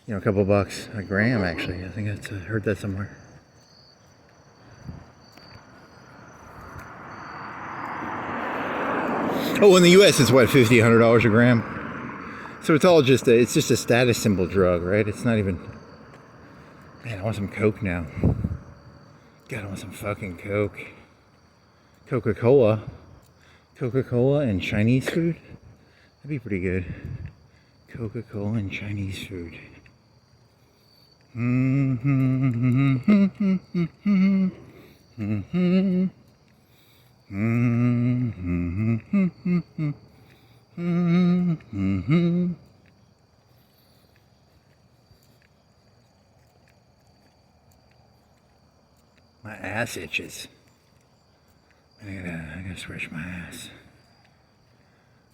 you know, a couple bucks a gram, actually. I think I heard that somewhere. Oh, in the U.S., it's what, $50, $100 a gram? So it's all just it's just a status symbol drug, right? It's not even... Man, I want some Coke now. God, I want some fucking Coke. Coca-Cola. Coca-Cola and Chinese food? That'd be pretty good. Coca-Cola and Chinese food. My ass itches. I gotta stretch my ass.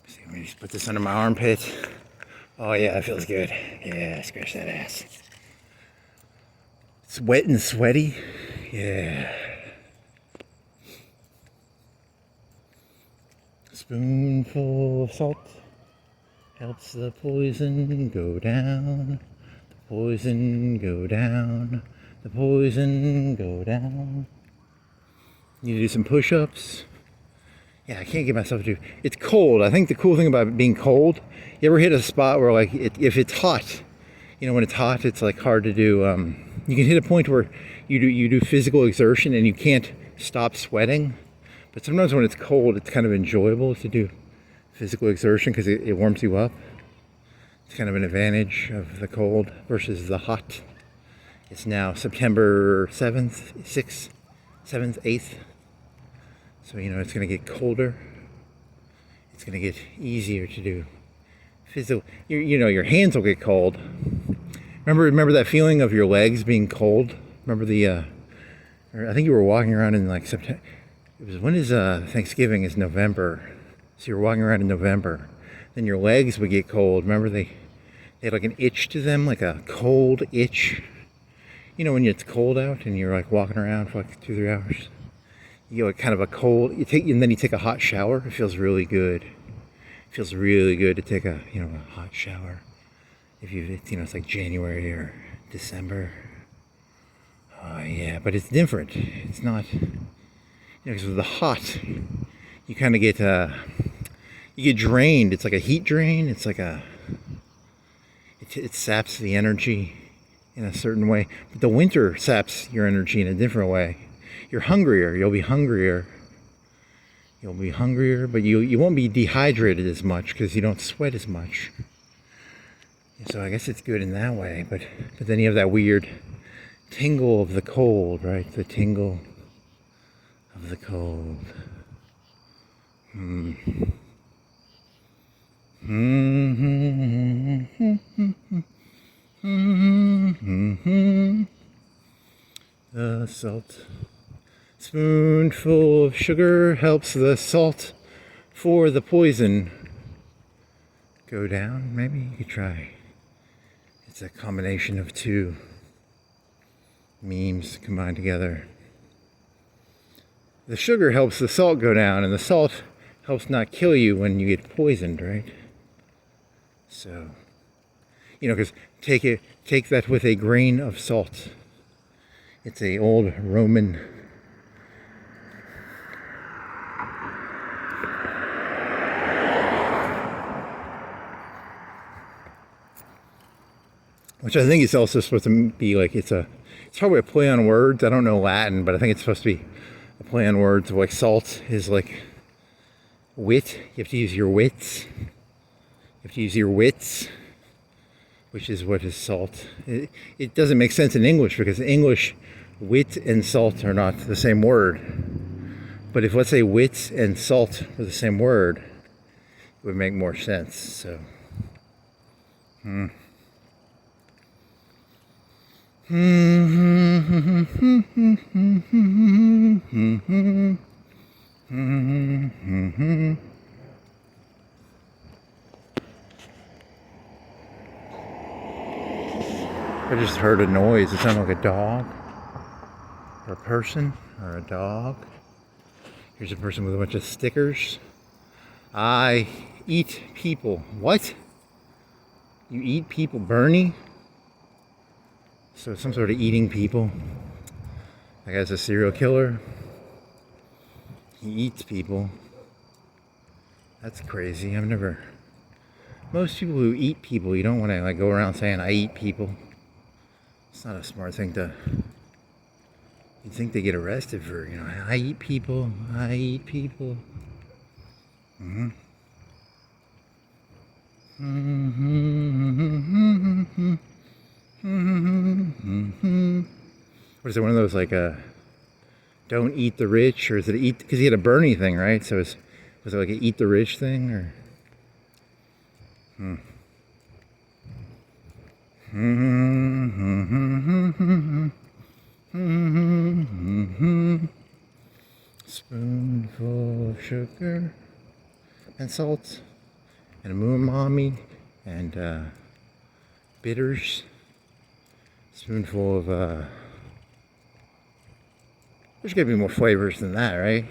See, let me just put this under my armpit. Oh yeah, that feels good. Yeah, scratch that ass. It's wet and sweaty. Yeah. Spoonful of salt helps the poison go down. The poison go down. The poison go down. Need to do some push-ups. Yeah, I can't get myself to do. It's cold. I think the cool thing about being cold, you ever hit a spot where like if it's hot, you know, when it's hot, it's like hard to do. You can hit a point where you do physical exertion and you can't stop sweating. But sometimes when it's cold, it's kind of enjoyable to do physical exertion because it warms you up. It's kind of an advantage of the cold versus the hot. It's now September 7th, 6th, 7th, 8th. So, you know, it's going to get colder. It's going to get easier to do physical. You know, your hands will get cold. Remember that feeling of your legs being cold? Remember I think you were walking around in like September. When is Thanksgiving is November. So you're walking around in November. Then your legs would get cold. Remember they had like an itch to them, like a cold itch. You know when it's cold out and you're like walking around for like 2-3 hours. You get like kind of a cold. And then you take a hot shower. It feels really good. It feels really good to take a hot shower. It's like January or December. Oh yeah, but it's different. It's not. Because with the hot, you kind of get drained. It's like a heat drain. It's like it saps the energy in a certain way. But the winter saps your energy in a different way. You're hungrier. You'll be hungrier. But you won't be dehydrated as much because you don't sweat as much. So I guess it's good in that way. But then you have that weird tingle of the cold, right? The tingle of the cold. The salt. Spoonful of sugar helps the salt for the poison go down. Maybe you could try. It's a combination of two memes combined together. The sugar helps the salt go down, and the salt helps not kill you when you get poisoned, right? So, because take that with a grain of salt. It's a old Roman which I think is also supposed to be like it's probably a play on words. I don't know Latin, but I think it's supposed to be a play on words. Like salt is like wit. You have to use your wits. Which is what is salt. It doesn't make sense in English because in English, wit and salt are not the same word. But if let's say wit and salt were the same word, it would make more sense. So, I just heard a noise. It sounded like a dog, or a person, or a dog. Here's a person with a bunch of stickers. I eat people. What? You eat people? Bernie? So some sort of eating people. That guy's a serial killer. He eats people. That's crazy. I've never... Most people who eat people, you don't want to like go around saying, I eat people. It's not a smart thing to... You'd think they get arrested for, you know, I eat people, I eat people. Mm-hmm. What is it, one of those like don't eat the rich, or is it eat, because he had a Bernie thing, right? So was it like a eat the rich thing, or spoonful of sugar and salt and umami and bitters, spoonful of there's gotta be more flavors than that, right?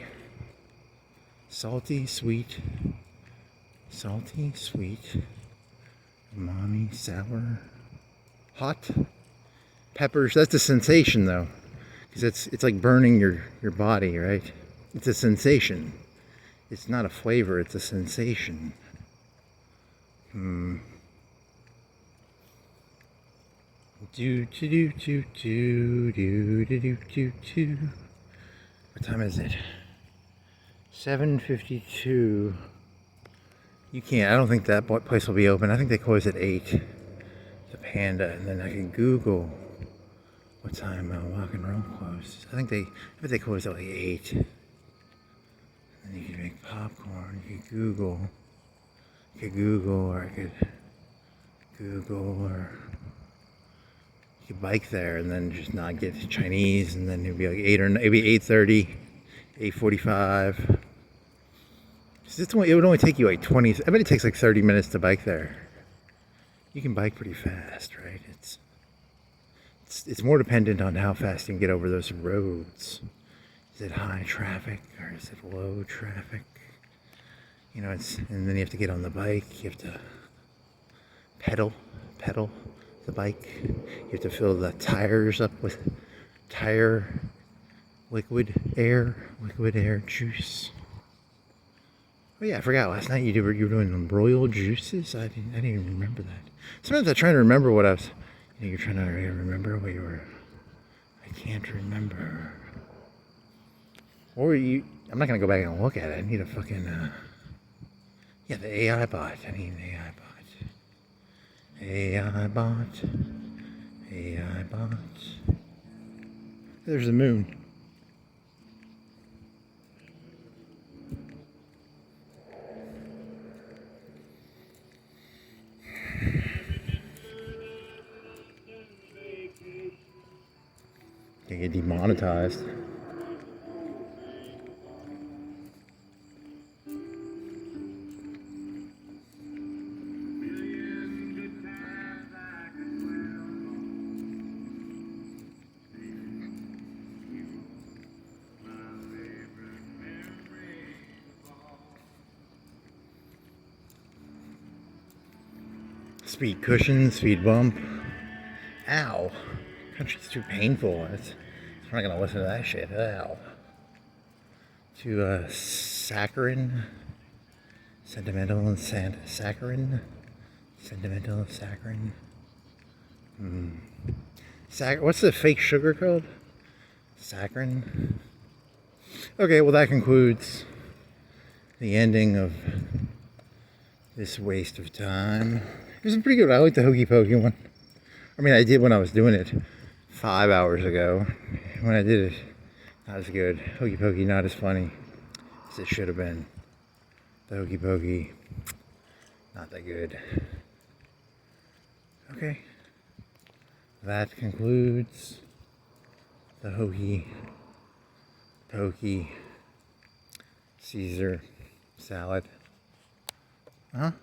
Salty, sweet, umami, sour, hot, peppers. That's a sensation though, because it's like burning your body, right? It's a sensation. It's not a flavor, it's a sensation. What time is it? 7:52. You can't, I don't think that place will be open. I think they close at 8. The Panda, and then I can Google what time Rock and Roll closes. I bet they close at like 8. And you can make popcorn. You could Google, or I could Google, or you could bike there and then just not get Chinese, and then it'd be like 8 or maybe 8:30, 8:45. It would only take you like 20. I bet it takes like 30 minutes to bike there. You can bike pretty fast, right? It's more dependent on how fast you can get over those roads. Is it high traffic or is it low traffic? You know, and then you have to get on the bike. You have to pedal the bike. You have to fill the tires up with tire liquid air juice. Oh yeah, I forgot. Last night you were doing them royal juices. I didn't even remember that. Sometimes I try to remember what I was. You know, you're trying to remember what you were. I can't remember. Or you. I'm not gonna go back and look at it. I need a fucking. Yeah, the AI bot. I need an AI bot. AI bot. AI bot. There's the moon. They get demonetized. Speed cushion, speed bump. Ow. Country's too painful. I'm not gonna listen to that shit. Ow. To saccharin. Sentimental and saccharin. Sentimental and saccharin. What's the fake sugar called? Saccharin. Okay, well that concludes the ending of this waste of time. It was pretty good. I like the Hokey Pokey one. I mean, I did when I was doing it 5 hours ago. When I did it, not as good. Hokey Pokey, not as funny as it should have been. The Hokey Pokey, not that good. Okay. That concludes the Hokey Pokey Caesar salad. Huh?